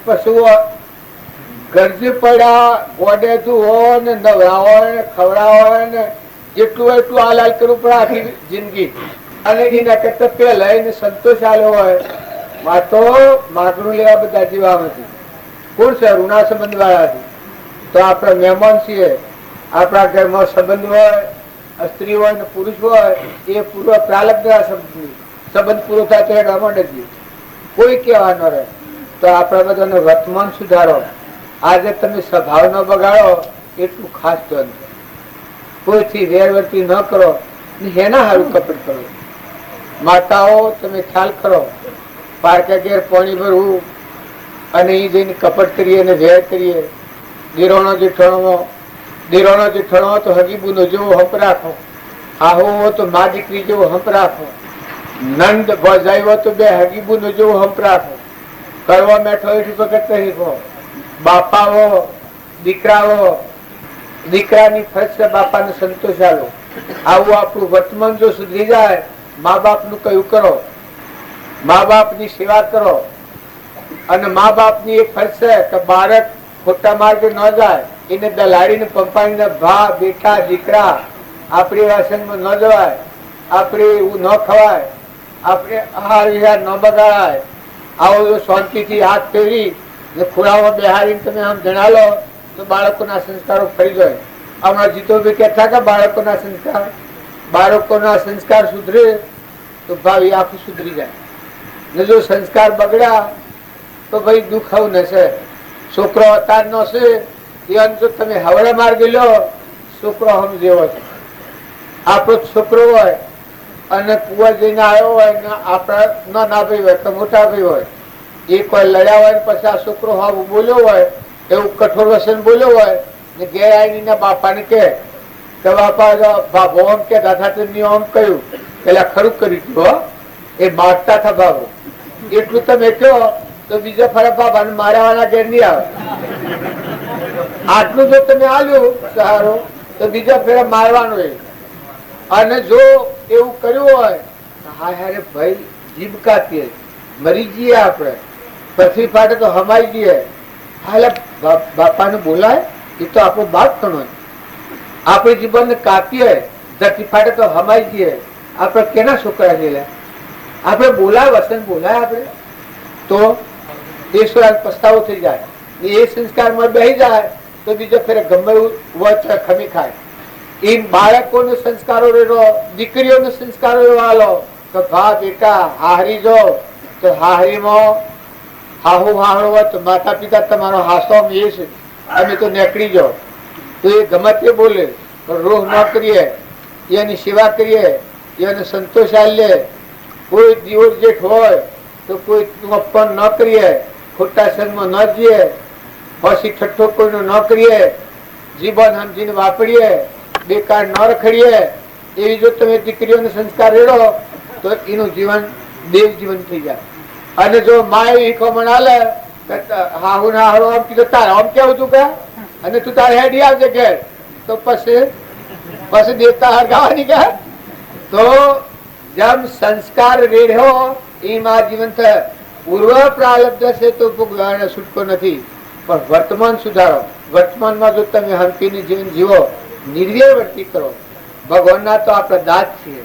પછી ગરજી પડ્યા ગોડેતું હોય ને નવરાવો ને ખવડાવો ને જેટલું હોય એટલું હાલ કરવું પડે આખી જિંદગી. અને એના કરતા પેલા એને સંતોષ આલ્યો હોય તો માગણું લેવા બધા જીવા નથી. કોણ છે? ઋણા સંબંધ વાળા છે. તો આપણા મહેમાન છીએ. આપણા ઘરમાં સંબંધ હોય, સ્ત્રી હોય ને પુરુષ હોય એ પૂર્વ પ્રાલબ્ધ સંબંધ પૂરો થાય તો એ રમણ જ કોઈ કહેવા ન રહે. તો આપણા બધાનો વર્તમાન સુધારો. આજે તમે સ્વભાવ ન બગાડો એટલું ખાસ ધ્યાન. કોઈથી વેરવર્તી ન કરો, એના સારું કપટ કરો. માતાઓ તમે ખ્યાલ કરો, પારકા ઘેર પાણી ભરવું અને એ જઈને કપટ કરીએ અને વેર કરીએ. દિરોણો જેઠાણો તો હગીબુનો જેવો હંપ રાખો. આહો તો મા દીકરી જેવો હંપ રાખો. નંદ ભજાયો તો બે હગીબુનો જેવો હંપ રાખો. કરવા બેઠો એથી વખત નહીં કહો. બાપાઓ દીકરાઓ, દીકરાની ફરજ છે બાપાને સંતોષ આલો. આવું આપણું વર્તમાન જો સુધરી જાય, મા બાપ નું કયું કરો, મા બાપ ની સેવા કરો. અને મા બાપ ની એક ફરજ છે કે બાળક ખોટા માર્ગે ન જાય એને દલાડીને પંપાડીને ભા બેટા દીકરા આપણી વાસણમાં ન જવાય, આપણે એવું ન ખવાય, આપણે આહાર વિહાર ન બગાડાય. આવો જો શાંતિથી હાથ ફેરી ખોળામાં બેહાડીને તમે આમ જણાલો તો બાળકોના સંસ્કારો ફરી જાય. હમણાં જીતોભાઈ કહેતા કે બાળકોના સંસ્કાર સુધરે તો ભાવિ આખું સુધરી જાય. ને જો સંસ્કાર બગડ્યા તો ભાઈ દુઃખ આવું નશે. છોકરો અતારનો છે એ જો તમે હવળે માર્ગે લો, છોકરો હમ જેવો છે. આપણો છોકરો હોય અને કુવા જઈને આવ્યો હોય ને આપણા ના ભાઈ હોય તો મોટા ભાઈ હોય, એ કોઈ લડ્યા હોય પછી આ છોકરો હા બોલ્યો હોય એવું કઠોર વસન બોલ્યો હોય ને ઘેર આવીને બાપાને કે બાપા બાબો આમ કે દાદા તેમની આમ કહ્યું પેલા ખરું કરી દીધું. એ મારતા હતા બાબો. એટલું તમે કહો તો બીજા ફરે બાબાને મારવાના ઘેર નહીં આવે. આટલું જો તમે આલ્યું સહારો તો બીજા ફેરા મારવાનું. અને જો એવું કર્યું હોય હા હારે ભાઈ જીભકાતીએ મરી જઈએ આપણે, પૃથ્વી ફાટે તો હમાઈ જઈએ. હાલે બાપાને બોલાય એ તો આપણો બાપ ગણો. આપણે જીવનને કાપીએ ધરતી ફાટે તો હમાઈ જઈએ. આપણે કેના છોકરા છે? આપણે બોલાય વસન બોલાય આપણે તો એ સિવાય પસ્તાવો થઈ જાય. એ સંસ્કારમાં બેસી જાય તો બીજો ફેર ગમે એવું વચ ખમી ખાય. એ બાળકોનો સંસ્કારો રેલો, દીકરીઓનો સંસ્કારો એવા લો તો ભા બેટા હારી જો તો હારીમાં હાહુ હાહડો હોય તો માતા પિતા તમારો હાસો એ છે, અમે તો નીકળી જાઓ તો એ ગમે તે બોલે તો રોહ ન કરીએ, એની સેવા કરીએ, એને સંતોષ આલીએ. કોઈ દિવસ જેઠ હોય તો કોઈ અપમાન ન કરીએ, ખોટા સંગમાં ન જઈએ, પછી ઠઠ્ઠો કોઈનો ન કરીએ, જીવન સમજીને વાપરીએ, બેકાર ન રખડીએ. એવી જો તમે દીકરીઓનો સંસ્કાર રેડો તો એનું જીવન દેવ જીવન થઈ જાય. અને જો માએ ઈકો મનાલે હાહુ ના હારો આમ કીધું તારે આમ કેવું તું કે અને તું તારે હેડી આવજે ઘેર તો પછી દેવતા હરગાવાની કે. તો જેમ સંસ્કાર રેડ્યો એમાં જીવન થાય. પૂર્વ પ્રારબ્ધ છે તો ભોગવવાનો છૂટકો નથી, પણ વર્તમાન સુધારો. વર્તમાનમાં જો તમે હંપીને જીવન જીવો, નિર્વ્યય વર્તી કરો. ભગવાનના તો આપણા દાસ છીએ.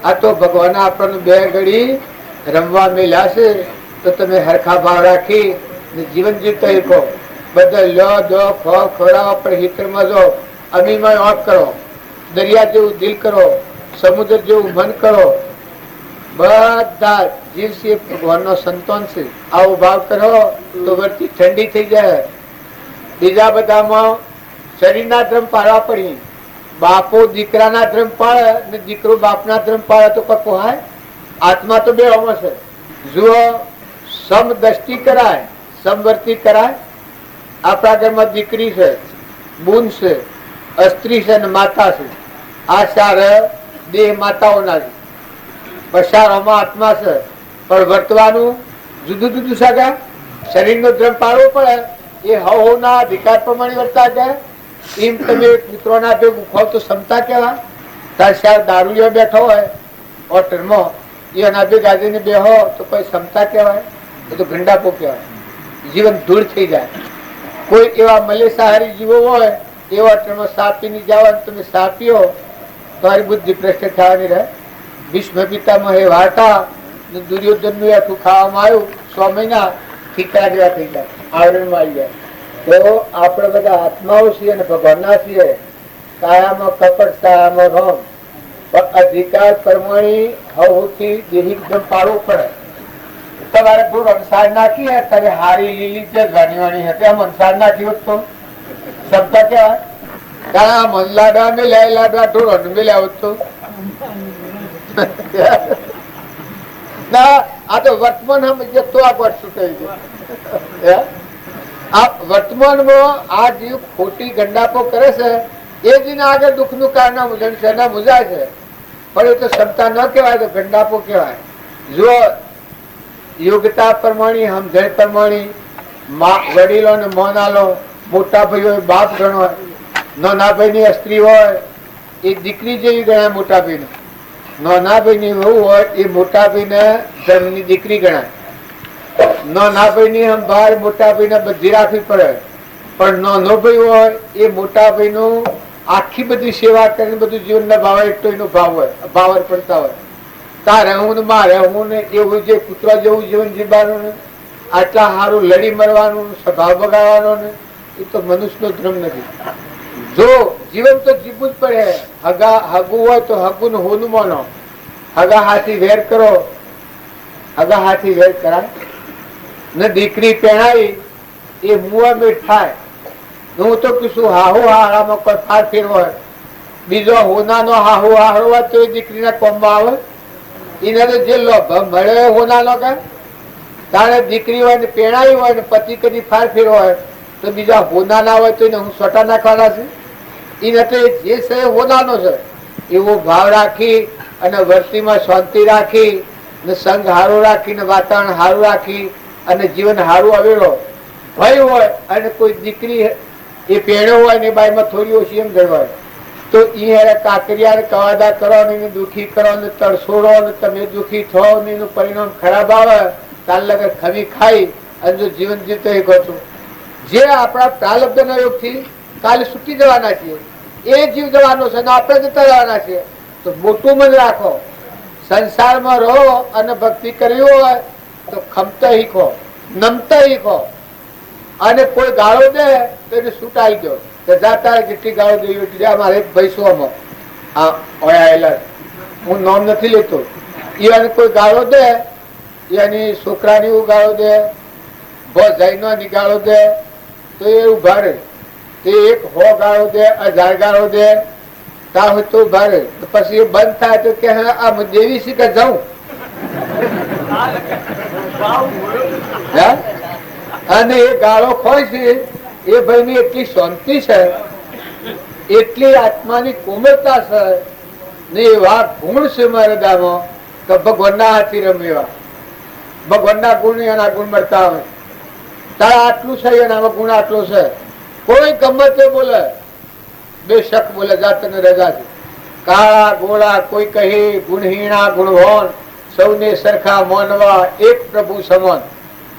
આ તો ભગવાન આપણને બે ઘડી રમવા મેલ્યા છે તો તમે હરખા ભાવ રાખી જીવન જીવતા શીખો. બધા લ્યો દો ખો ખોરાવો પણ હિતરમાં જો અમીમાં ઓફ કરો, દરિયા જેવું દિલ કરો, સમુદ્ર જેવું મન કરો. બધા જીવ છે ભગવાનનો સંતાન છે. આવો ભાવ કરો તો વર્તી ઠંડી થઈ જાય. બીજા બધામાં શરીરના ધર્મ પાડવા પડી. બાપો દીકરાના ધર્મ પાડે ને દીકરો બાપના ધર્મ પાડે તો કઈ પોહાય? આત્મા તો બે હોમો છે. જુઓ, સમદ્રષ્ટિ કરાય, સમવર્તી કરાય. આપણા ઘરમાં દીકરી છે, બૂન છે, સ્ત્રી છે ને માતા છે. આ ચાર દેહ માતાઓના છે. પસારોમાં આત્મા છે, પણ વર્તવાનું જુદું જુદું સગા. શરીરનો ધર્મ પાડવો પડે એ હવના અધિકાર પ્રમાણે વર્તા જાય. એમ તમે પુત્રોના ભેગું ખાવ તો ક્ષમતા કેવા? તાર ચાર દારૂયો બેઠો હોય હોટલમાં, એના ભેગા જઈને બેહો તો કોઈ ક્ષમતા કહેવાય? એ તો ગંડાપો કહેવાય. જીવન ધૂળ થઈ જાય. કોઈ એવા મલેસાહારી જીવો હોય એ હોટલમાં સાપીની જવાનું, તમે સાપીઓ તમારી બુદ્ધિ ભ્રષ્ટ થવાની રહે. ભીષ્મ પિતામહ એ વાર્તા દુર્યોધનનું આખું ખાવામાં આવ્યું 6 મહિના ઠીકરા જેવા થઈ જાય, આવરણમાં આવી જાય. તો આપણે બધા આત્માઓ છીએ અને ભગવાનના છીએ. કાયામાં કપટ, કાયામાં રોમ. પણ અધિકાર પ્રમાણે હવથી દેહિકદમ પાડવું પડે. તમારે થોડું અંસાર નાખી ત્યારે હારી લીલી છે જાણીવાણી હતી. આમ અંસાર નાખી હોત તો ક્ષમતા કેવાય? કારણ મન લાડવા મેલ્યા લાડવા ઢોરો મેલ્યા હોત તો ના. આ તો વર્તમાન સમજે તો આ શું કહી છે. આ વર્તમાનમાં આ જીવ ખોટી ગંડાપો કરે છે એ જ આગળ દુઃખ નું કારણ મુજાય છે. પણ એ તો ક્ષમતા ન કહેવાય, તો ગંડાપો કહેવાય. જો યોગ્યતા પ્રમાણે, સમજણ પ્રમાણે વડીલો ને મોન આલો. મોટા ભાઈ હોય બાપ ગણો, નાના ભાઈ ની સ્ત્રી હોય એ દીકરી જેવી ગણાય. મોટા ભાઈ ને નાના ભાઈ ની વહુ હોય એ મોટા ભાઈ ને ધર્મની દીકરી ગણાય. નાના ભાઈ ની સંભાળ મોટા ભાઈ ને બધી રાખવી પડે. પણ નાનો ભાઈ હોય એ મોટા ભાઈ નું આખી બધી સેવા કરીને બધું જીવન ના ભાવ એટલો એનો ભાવ હોય, ભાવ પડતા હોય. તારે હું ને મારે હું ને એવું જે પુત્ર જેવું જીવન જીવવાનું ને આટલા સારું લડી મરવાનું, સ્વભાવ બગાડવાનો ને એ તો મનુષ્યનો ધર્મ નથી. જો જીવન તો જીવવું જ પડે. હગું હોય તો હગું ને હોનું માનો. હગા હાથી વેર કરો, હગા હાથી વેર કરાય ને. દીકરી પહેણાવી એ મુવા મેટ થાય. હું તો કીધું હાહુ હારામાં કોઈ ફાર ફેર હોય, બીજો હોનાનો હાહુ હારો હોય તો એ દીકરીના કોમમાં આવે. એને તો જે લોભ મળે હોનાનો કે તારે દીકરી હોય ને પહેણાવી હોય ને પતિ કદી ફાર ફેર હોય તો બીજા હોનાના હોય તો એને હું સોટા નાખવાના છે. એને તો જે છે હોનાનો છે એવો ભાવ રાખી અને વર્તીમાં શાંતિ રાખી ને સંગ હારું રાખીને વાતાવરણ હારું રાખી અને જીવન હારું આવેલો ભય હોય અને કોઈ દીકરી એ પેણો હોય ને બાઈમાં થોડી ઓછી એમ જળવાય તો એ કાકરિયા કવાદા કરો ને એને દુઃખી કરો ને તરસોડો ને તમે દુઃખી થો ને એનું પરિણામ ખરાબ આવે. તાર લગર ખમી ખાઈ અને જો જીવન જીવતો એ કહો છું. જે આપણા પ્રારબ્ધના યોગથી કાલે છૂટી જવાના છીએ એ જીવ જવાનો છે ને આપણે જતા જવાના છીએ. તો મોટું મન રાખો. સંસારમાં રહો અને ભક્તિ કરવી હોય તો ખમતા શીખો. નમતા કહો. અને કોઈ ગાળો દે તો એને છૂટાઈ દો, જાતા જેટલી ગાળો દેવી એટલી. અમારે એક ભૈસોમાં આવેલા, હું નામ નથી લેતો, એને કોઈ ગાળો દે, એની છોકરાની ગાળો દે, જૈનો ની ગાળો દે, તો એ ઉભા રહે. તે એક 100 ગાળો દે, 1000 ગાળો દે, ત્યાં હોય તો ઉભા રહે. પછી એ બંધ થાય તો કે આ દેવી શી કે જાઉં. અને એ ગાળો ખોય છે એ ભાઈ ની એટલી શાંતિ છે, એટલી આત્માની કોમળતા છે ને એવા ગુણ છે મારા દામાં કે ભગવાનના હાથી રમેવા. ભગવાનના ગુણ એના ગુણ મળતા હોય. તારા આટલું છે એના ગુણ આટલો છે. કોઈ ગમે તે બોલે, બેશક બોલે, જાતને રજા છે. કાળા ગોળા કોઈ કહે, ગુણહીણા ગુણવાન, સૌને સરખા માનવા, એક પ્રભુ સમાન.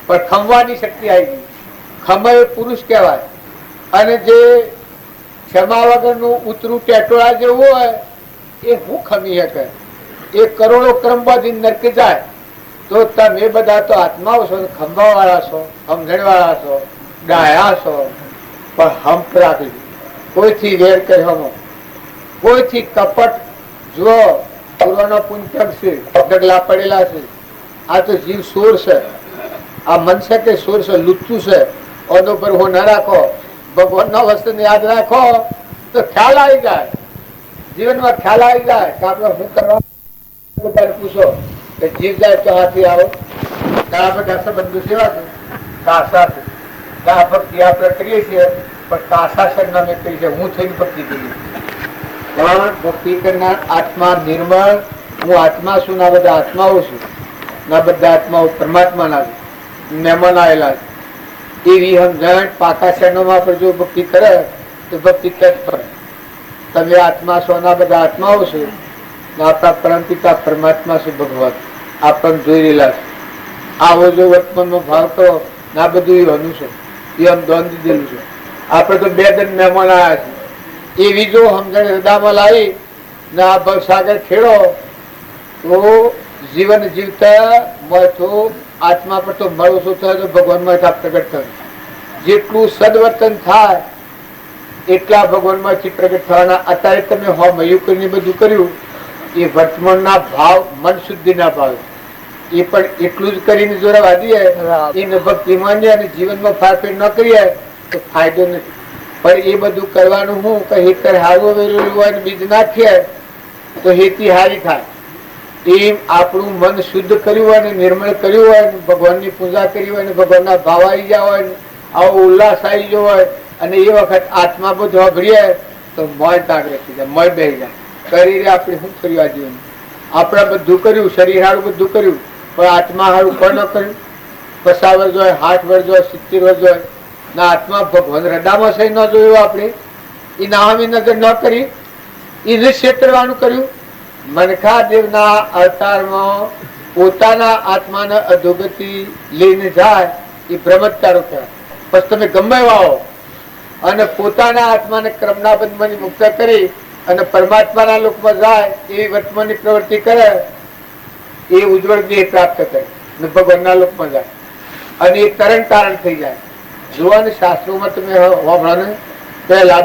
પણ ખમવાની શક્તિ આવી ગઈ. ખમા એ પુરુષ કહેવાય. અને જે ક્ષમા વગરનું ઉતરું ટેટોળા જેવું હોય એ હું ખમી શકે. એ કરોડો કર્મ બાંધી નરકે જાય. તો તમે બધા તો આત્માઓ છો, ખંભા વાળા છો, સમજણ વાળા છો, ડાયા છો, પણ હંપ રાખી. કોઈથી વેર કહેવાનો, કોઈથી કપટ. જુઓ પૂર્વનો પુંચક છે, ડગલા પડેલા છે. આ તો જીવ સોર છે. આ મન છે કે સોર છે, લુચ્ચું છે. ઓનો પર હો ના રાખો, ભગવાનના વસ્તુ યાદ રાખો તો ખ્યાલ આવી જાય. જીવનમાં ખ્યાલ આવી જાય કે આપણે શું કરવા. પૂછો કે જીવ જાય તો હાથી આવો. ઘણા બધા સંબંધો સેવા છે, કાસા છે. ભક્તિ આપણે કરીએ છીએ, પણ કાસા સરનામે કરી છે. હું થઈને ભક્તિ કરી, પણ ભક્તિ કરનાર આત્મા નિર્મળ. હું આત્મા છું, ના બધા આત્માઓ છું, ના બધા આત્માઓ પરમાત્મા ના મહેમાન આવેલા છે. એવી સમજણ પાકા શરણોમાં પર જો ભક્તિ કરે તો ભક્તિ કેદ પડે. તમે આત્મા છો, ના બધા આત્માઓ છે, આપણા પરમ પિતા પરમાત્મા છે ભગવાન. આપણને જોઈ રહેલા છે. આવો જો વર્તમાનમાં ભાવ કરો, ના બધું એવાનું છે, એ આમ દોન દીધેલું છે. આપણે તો 2 દિન મહેમાન આવ્યા છે. એવી જો સમજણ હૃદયમાં લાવી ને આ ભવસાગર ખેડો તો જીવન જીવતા તો આત્મા પર તો મળો શું થાય તો ભગવાનમાં પ્રગટ થાય. જેટલું સદવર્તન થાય એટલા ભગવાનમાંથી પ્રગટ થવાના. અત્યારે તમે મયું કરીને બધું કર્યું એ વર્તમાનના ભાવ, મન શુદ્ધિના ભાવ. એ પણ એટલું જ કરીને જો રવા દઈએ, એને ભક્તિ માનીએ અને જીવનમાં ફારફેર ન કરીએ તો ફાયદો નથી. પણ એ બધું કરવાનું હું કે હેતર હારવું વેલું હોય ને બીજ નાખીએ તો હેતી હારી થાય. એમ આપણું મન શુદ્ધ કર્યું હોય ને નિર્મળ કર્યું હોય ને ભગવાનની પૂજા કરી હોય ને ભગવાનના ભાવ આવી ગયા હોય ને આવો ઉલ્લાસ આવી ગયો હોય અને એ વખત આત્મા બધું અઘડીએ તો મોય તાગરે થઈ જાય, મોય બેસી જાય. શરીરે આપણે શું કર્યું આ જીવન? આપણે બધું કર્યું, શરીર હારું બધું કર્યું, પણ આત્મા હારું કોઈ ન કર્યું. 50 વર્ષ હોય, 60 વર્ષ હોય, 70 વર્ષ હોય ના આત્મા ભગવાન હૃદયમાં સહી ન જોયું. આપણે એ નામી નજર ન કરી, એને છેતરવાનું કર્યું. મનખાદેવના અવતારમાં પોતાના આત્માને અધોગતિ લઈને જાય એ ભ્રમત્કારો કહેવાય. પછી તમે ગમે આવો અને પોતાના આત્માને ક્રમના બંધમાંથી મુક્ત કરી અને પરમાત્માના લોકમાં જાય એવી વર્તમાનની પ્રવૃત્તિ કરે એ ઉજ્જવળ દેહ પ્રાપ્ત કરે અને ભગવાનના લોકમાં જાય અને એ તરણ તારણ થઈ જાય. જોવાની શાસ્ત્રોમાં તમે વાપરો પહેલા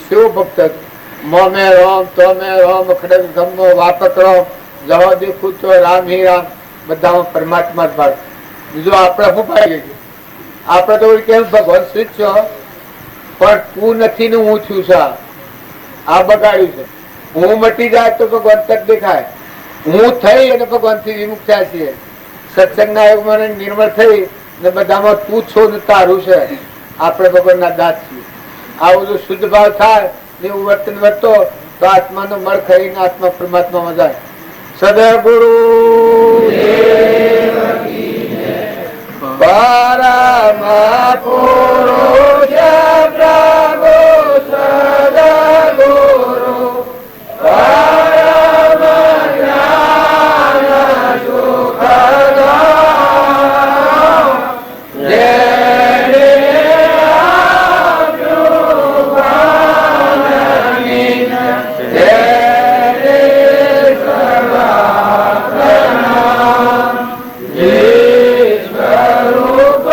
શિવ ભક્ત હતું. મોમે રોમ તો મે રોમ ખડગ ધમો વાપક રોમ જવા દેખું તો રામ હી રામ. બધામાં પરમાત્મા જ ભાગ. બીજું આપણે શું પાડી ગયું? આપણે તો કેમ ભગવાન શ્રી છો પણ તું નથી ને હું છું સા. આ બગાડ્યું છે. હું મટી જાય તો ભગવાન તક દેખાય. હું થઈ અને ભગવાન થી વિમુખ થયા છીએ. સત્સંગના મને નિર્મળ થઈ ને બધામાં તું છો ને તારું છે. આપણે ભગવાનના દાસ છીએ. આવું જો શુદ્ધ ભાવ થાય એવું વર્તન વર્તો તો આત્માનો મળ ખાઈને આત્મા પરમાત્મામાં જાય. સદગુરુ પરમ પુરુષ પ્રભુ સદગુરુ પરમ જ્ઞાન સુખદામ જેને આપ્યું જ્ઞાની તેને સર્વા પ્રણામ. ઈશ્વર રૂપ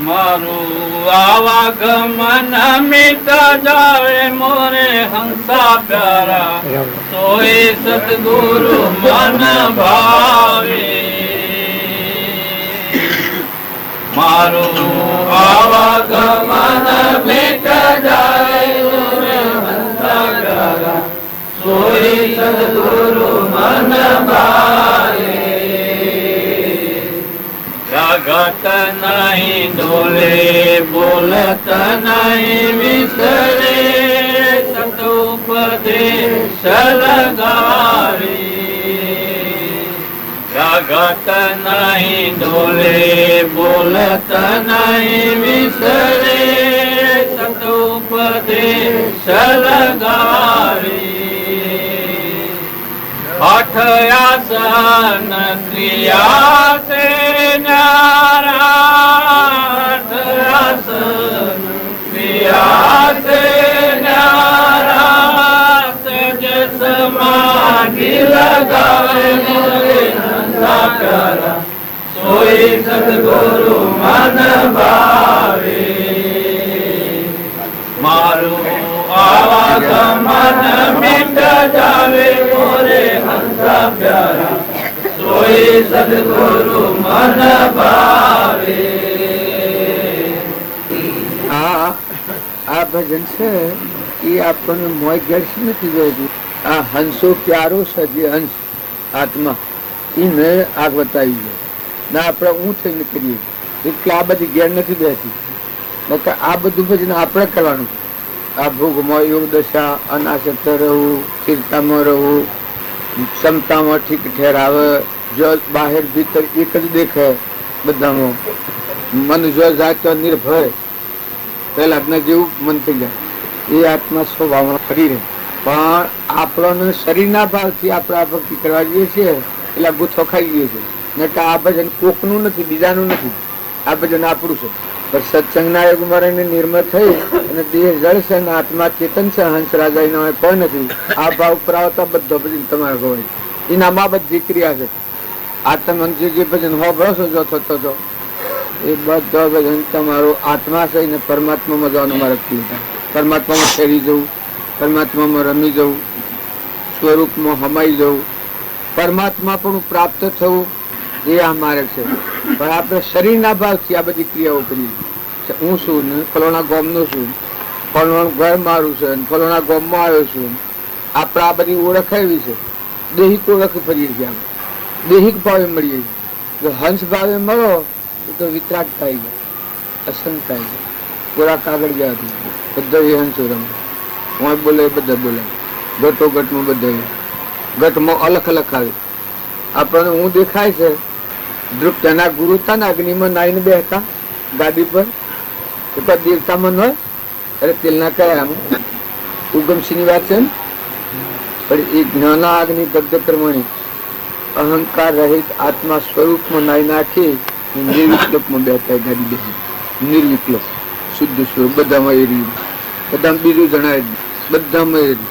મારું આવાગમન મિટ જાવે મોરે હંસા પ્યારા તોય સદગુરુ મન ભાવે મારું આવાગમન મિટ જાવે મોરે હંસા પ્યારા તોય સદગુરુ મન ભાવે જગત નહીં ડોલે બોલત નહીં વિસરે સતુપદેશ લગાવે જગત નહીં ડોલે બોલત નહીં વિસરે સતુપદેશ લગાવે અઠ આસન ક્રિયા સે ન્યારા અઠ આસન ક્રિયા સે ન્યારા સજ સમાધિ લગાવે મોરે હંસા પ્યારા સોઈ સદગુરુ મન ભાવે મારું આવાગમન મિટ જાવે મોરે હંસા પ્યારા સોઈ સદગુરુ મન ભાવે આ ભજન છે એ આપણને મોય ગેરશ નથી જોયું. આ હંસો પ્યારો છે જે હંસ આત્મા એને આગ બતાવી છે ના આપણે હું થઈને કરીએ એટલે આ બધી ગેર નથી બેઠી. આ બધું ભજન આપણે કરવાનું. આ ભોગમાં યોગ દશા અનાસક્ત રહેવું, સ્થિરતામાં રહેવું, ક્ષમતામાં ઠીક ઠેરાવે, જો બહાર ભીતર એક જ દેખે બધામાં. મન જો જાય તો નિર્ભય પહેલા જેવું મન થઈ જાય. એ આત્મા સ્વભાવમાં ફરી રહે. પણ આપણને શરીરના ભાવથી આપણે આ ભક્તિ કરવા જઈએ છીએ એટલે ગુથો ખાઈ જઈએ છીએ. ને કે આ ભજન કોકનું નથી, બીજાનું નથી, આ ભજન આપણું છે. પણ સત્સંગના યુગમાં રહીને નિર્મળ થઈ અને દેહ જળશે અને આત્મા ચેતન છે. હંસ રાજા કોઈ નથી. આ ભાવ ઉપર આવતા બધો ભજન તમારે ગવાય. એનામાં બધી ક્રિયા છે. આ તમે જે ભજન હો ભરોસો જો થતો હતો એ બધો ભજન તમારો આત્મા છે ને પરમાત્મામાં જવાનું મારે થાય. પરમાત્મામાં ફેરી જવું, પરમાત્મામાં રમી જવું, સ્વરૂપમાં હમાઈ જવું, પરમાત્મા પણ પ્રાપ્ત થવું એ આ માર્ગ છે. પણ આપણે શરીરના ભાવથી આ બધી ક્રિયાઓ કરીએ. હું છું ને ફલોણા ગામનો છું, ફલોણું ઘર મારું છે, ફલોણા ગામમાં આવ્યો છું. આપણે આ બધી ઓળખ એવી છે. દેહિક ઓળખ ફરીએ છીએ. આપણે દેહિક ભાવે મળીએ છીએ. જો હંસ ભાવે મળો તો વિતરાગ થાય છે, અસંગ થાય છે. કોરા કાગળ ગયા બધા એ હંસો રમે. હું બોલે બધા બોલે. ઘટો ઘટમાં બધા ઘટમાં અલગ અલગ આવે. આપણને હું દેખાય છે. તેના ગુરુ હતા ને અગ્નિમાં નાઈને બેસતા ગાડી પર દેવતામાં ન હોય અરે તેલના કયા ઉગમસિંહની વાત છે ને. પણ એ જ્ઞાના અગ્નિ દગ્ધ કર્મણી અહંકાર રહિત આત્મા સ્વરૂપમાં નાઈ નાખી નિર્વિકલ્પમાં બેઠા ગાડી બેસી. નિર્વિકલ્પ શુદ્ધ સ્વરૂપ બધામાં એ રહ્યું. બધામાં બીજું જણાય જ બધામાં એ રહ્યું.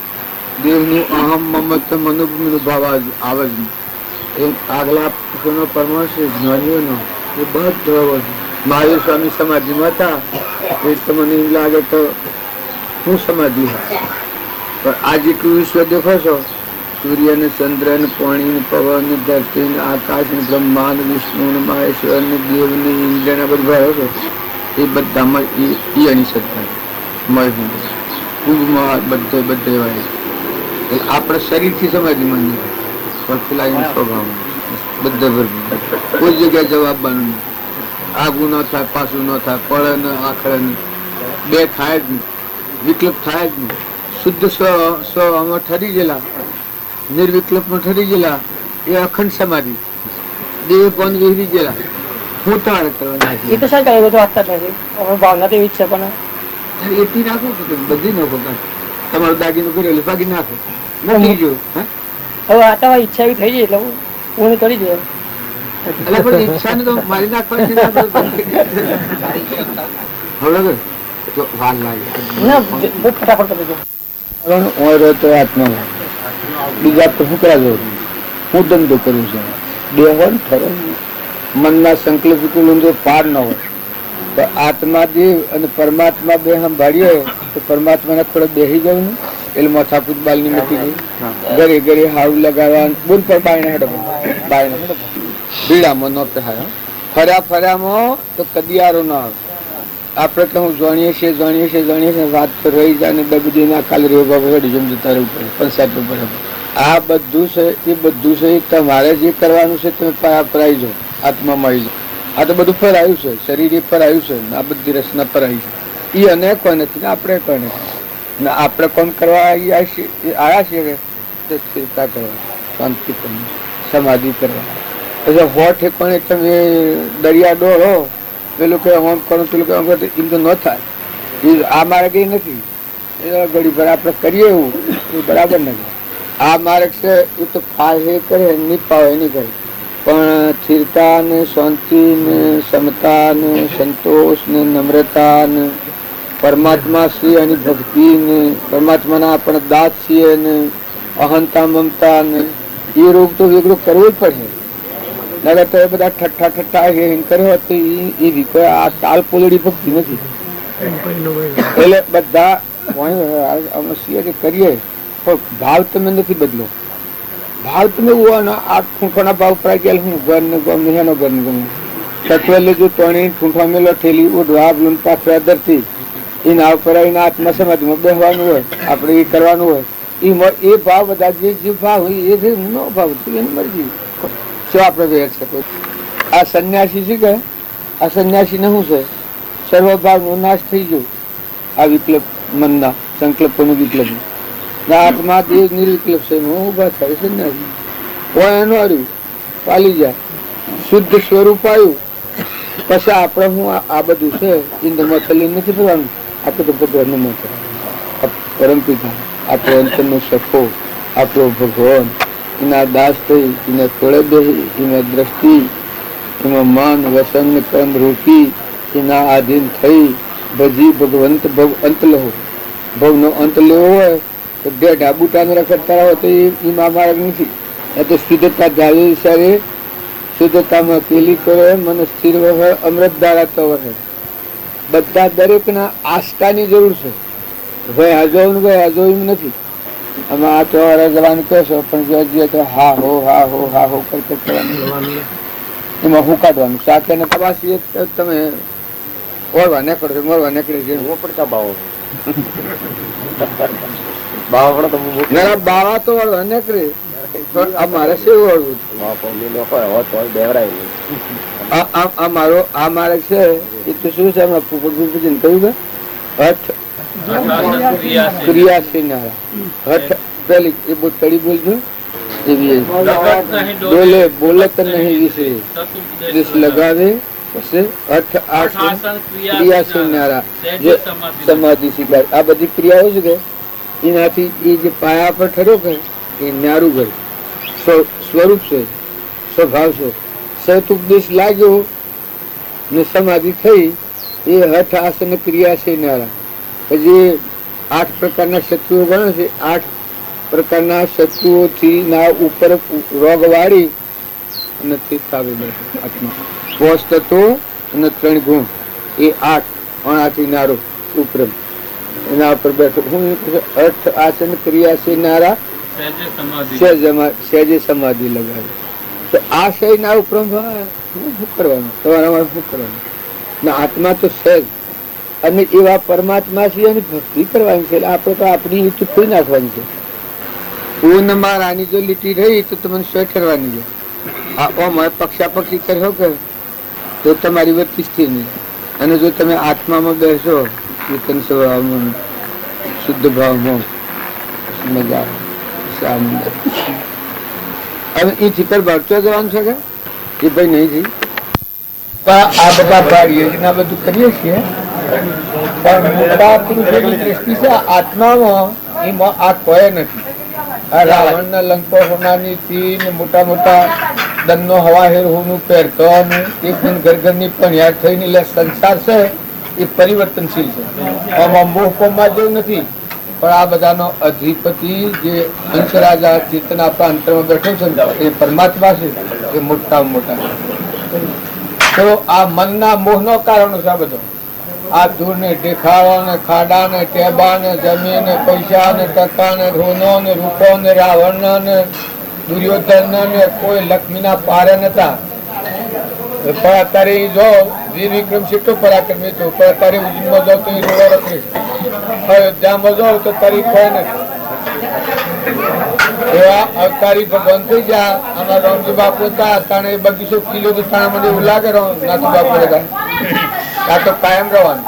દેવનું અહમ મમત મનોભૂમિનો ભાવ આવે જ નહીં. એમ આગલા પુરુષોનો પરમાર્થ જ્ઞાનીઓનો એ બધો મહાવીર સ્વામી સમાધિમાં હતા. એ તમને એમ લાગે તો શું સમાધિ હોય. પણ આ જેટલું વિશ્વ દેખો છો, સૂર્ય ને ચંદ્ર ને પાણી ને પવન ને ધરતી ને આકાશ ને બ્રહ્માંડ વિષ્ણુ ને મહેશ્વર ને દેવ ને ઇન્દ્ર ને બધા છો એ બધામાં એ એની સત્તા મય બધે બધે હોય. આપણે શરીરથી સમાધિમાં નહીં પણ પેલા એનો સ્વભાવ બધા ભરપૂર. કોઈ જગ્યાએ જવાબવાનું નહીં. આગું ન થાય, પાછું ન થાય, પડે ને આખડે ને બે થાય જ નહીં, વિકલ્પ થાય જ નહીં. શુદ્ધ સ્વ આમાં ઠરી ગયેલા, નિર્વિકલ્પમાં ઠરી ગયેલા એ અખંડ સમાધિ. દેહ પણ વિહરી ગયેલા. હું તારે કરવાના એ તો સર કહ્યું તો વાંચતા જ નથી. ભાવના તો એવી જ છે. પણ એથી નાખો કે બધી નાખો. તમારું દાગીનું કરેલું ભાગી નાખો. મૂકી ગયો. હવે આટામાં ઈચ્છા એવી થઈ ગઈ એટલે હું કરી દઉં. એટલે પણ ઈચ્છાને તો મારી નાખવાની તો વાર લાગે. બહુ ફટાફટ કરી દઉં. આત્મા બીજા તો શું કરા જવું. હું ધંધો કરું છું. દેહ હોય ને ખરો મનના સંકલ્પ વિકલ્પ જો પાર ન હોય તો આત્મા દેવ અને પરમાત્મા બે સંભાળીએ તો પરમાત્માને થોડો બેસી જવું ને એટલે માથાકૂટ બાલની મૂકી ગઈ ઘરે ઘરે હાવ લગાવવા બુન પર બાયણે હેડો બાયણે ભીડામાં ન પહેરાય ફર્યામાં તો કદિયારો ન આવે આપણે તો હું જાણીએ છીએ વાત તો રહી જાય ને બધી ના કાલે રેવ બાબા રેડી જમ જતા રહેવું પડે પંચાયત બરાબર આ બધું છે એ બધું છે એ તમારે જે કરવાનું છે તમે પરાઈ જાઓ આત્મામાં આવી જાઓ આ તો બધું ફરાયું છે શરીર એ ફરાયું છે આ બધી રચના ફરાઈ છે એ અને કોઈ નથી ને આપણે કોઈ નથી ને આપણે કોણ કરવા આવ્યા છીએ કે સ્થિરતા કરવા શાંતિ કરવા સમાધિ કરવા પછી હોઠ પણ તમે દરિયા ડોળો પેલું કે આમ કરો પેલું કે આમ એમ તો ન થાય એ આ માર્ગ એ નથી એ ઘડી ભર આપણે કરીએ એવું એ બરાબર નથી આ માર્ગ છે એ તો ફાહે કરે નહીં પાવે નહીં કરે પણ સ્થિરતા ને શાંતિ ને સમતા ને સંતોષ ને નમ્રતા ને પરમાત્મા છીએ એની ભક્તિ ને પરમાત્માના આપણે દાસ છીએ ને અહંતા મમતા ને એ રોગ તો વેગળું કરવું જ પડે નગર તો એ બધા ઠઠ્ઠા કર્યો તો એ આ તાલ પોલડી ભક્તિ નથી એટલે બધા કરીએ પણ ભાવ તમે નથી બદલો ભાવ તમે આ ઠૂંઠાના ભાવ પર ગયા હું ઘર ને ગમ હેનો ઘર ને ગમ તત્વ લેજો તોણી ઠૂંઠા મેલો ઠેલી ઓઢવા બ્લુન પાછળ ધરતી એ નાવ પર આવીને આત્મા સમાધિમાં બેસવાનું હોય આપણે એ કરવાનું હોય એ ભાવ બધા જે ભાવ હોય એ નો ભાવ એની મરજી શું આપણે વેર છે આ સંન્યાસી છે કે આ સંન્યાસી ને શું છે સર્વભાવ નો નાશ થઈ ગયો આ વિકલ્પ મનના સંકલ્પોનું વિકલ્પ આત્મા દેવ નિર્વિકલ્પ છે ઉભા થાય સંન્યાસી હોય એનું હાર્યું પાલી જાય શુદ્ધ સ્વરૂપ આવ્યું પછી આપણે હું આ બધું છે ઇન્દ્રમાં ચલી નથી ફરવાનું આપણે તો ભગવાન પરમપિતા આપણો અંતરનો સખો આપણો ભગવાન એના દાસ થઈ એને ખોળે બેસી એમાં દ્રષ્ટિ એમાં મન વસન કંદ રૂપી એના આધીન થઈ ભજી ભગવંત ભવ અંત લો ભવનો અંત લેવો હોય તો બે ઢાબુટાને રખડતા હોય તો એમાં માર્ગ નથી એ તો શુદ્ધતા ધારી સારે શુદ્ધતામાં પેલી કરે મને સ્થિર વહે અમૃત ધારા તો વહે બધા દરેકના આસ્થાની જરૂર છે ભાઈ હાજો ને ભાઈ હાજો એમ નથી આમાં આ તો જવાનું કહેશો પણ જોઈએ તો હા હો કરતા કરવાનું એમાં હું કાઢવાનું સાથે ને તપાસી તમે ઓળવા નીકળશે મોરવા નીકળે છે પડતા બાવો બાવા તો ઓળવા નીકળે અમારે શું ઓળવું આ મારે છે એ તો શું છે હમણાં પૂજન કહ્યું કે હઠ ક્રિયાશીલ હઠ પેલી એ બહુ તળી બોલજો એવી બોલે બોલત નહીં વિશે લગાવે પછી હઠ આસન ક્રિયાશીલ નારા જે સમાધિ શીખાય આ બધી ક્રિયાઓ છે કે એનાથી એ જે પાયા પર ઠરો કરે એ નારું કરે સ્વરૂપ છે સ્વભાવ છે સતુપદેશ લાગ્યો ને સમાધિ થઈ એ હઠ આસન ક્રિયાશીલ નારા પછી 8 પ્રકારના શત્રુઓ ગણે છે 8 પ્રકારના શત્રુઓથી ના ઉપર રોગ વાળી અને આત્મા પોષ તત્વો અને 3 ગુણ એ 8 અણાથી નારો ઉપરમ એના ઉપર બેઠો હું અર્થ આસન ક્રિયા છે નારા સહેજે સમાધિ લગાવે તો આ શય ના ઉપરમ શું કરવાનું તમારા શું કરવાનું ના આત્મા તો સહેજ અને એવા પરમાત્મા છે એની ભક્તિ કરવાની છે આપણે તો આપણી લીટી ખોઈ નાખવાની છે પૂર્ણમાં રાની જો લીટી રહી તો તમને સ્વ ઠરવાની છે પક્ષાપક્ષી કર્યો કે તો તમારી વૃત્તિ સ્થિર નહીં અને જો તમે આત્મામાં બેસો કીર્તન સ્વભાવમાં શુદ્ધ ભાવમાં મજા આનંદ હવે એથી પર ભરતો જવાનું છે કે ભાઈ નહીં થઈ આ બધા ભાગ યોજના બધું કરીએ છીએ પણ મોટા પુરુષોની દ્રષ્ટિ છે આત્મામાં એમાં આ કોઈ નથી આ રાવણ ના લંકો હોનાની થી મોટા મોટા દનનો હવાહેર હોનું પહેરતો અને એકદમ ઘરની પણ યાદ થઈને એટલે સંસાર છે એ પરિવર્તનશીલ છે આમાં મોહ કોમમાં જેવું નથી પણ આ બધાનો અધિપતિ જે હંસરાજા ચેતન આપણા અંતરમાં બેઠો છે ને, એ પરમાત્મા છે, એ મોટામાં મોટા. તો આ મનના મોહનો કારણ છે આ બધો. આ ધૂળ ને દેખાડો ને ખાડા ને ટેબા ને જમીન ને પૈસા ને ટકા ને રોનો ને રૂપો ને રાવણ ને દુર્યોધન ને કોઈ લક્ષ્મીના પારે નતા. પણ અત્યારે જો વીર વિક્રમ સીટો પરાક્રમી હતો, પણ અત્યારે ઉજ્જૈનમાં જાવ તો એ રોવા રખડે. અયોધ્યામાં જાવ તો તારી કોઈ નથી. એવા અવતારી ભગવાન થઈ ગયા. આમાં રામજી બાપુ હતા, તાણે બગીચો કિલો તો તાણે મને એવું લાગે નાથુ બાપુ હતા. આ તો કાયમ રહેવાનું,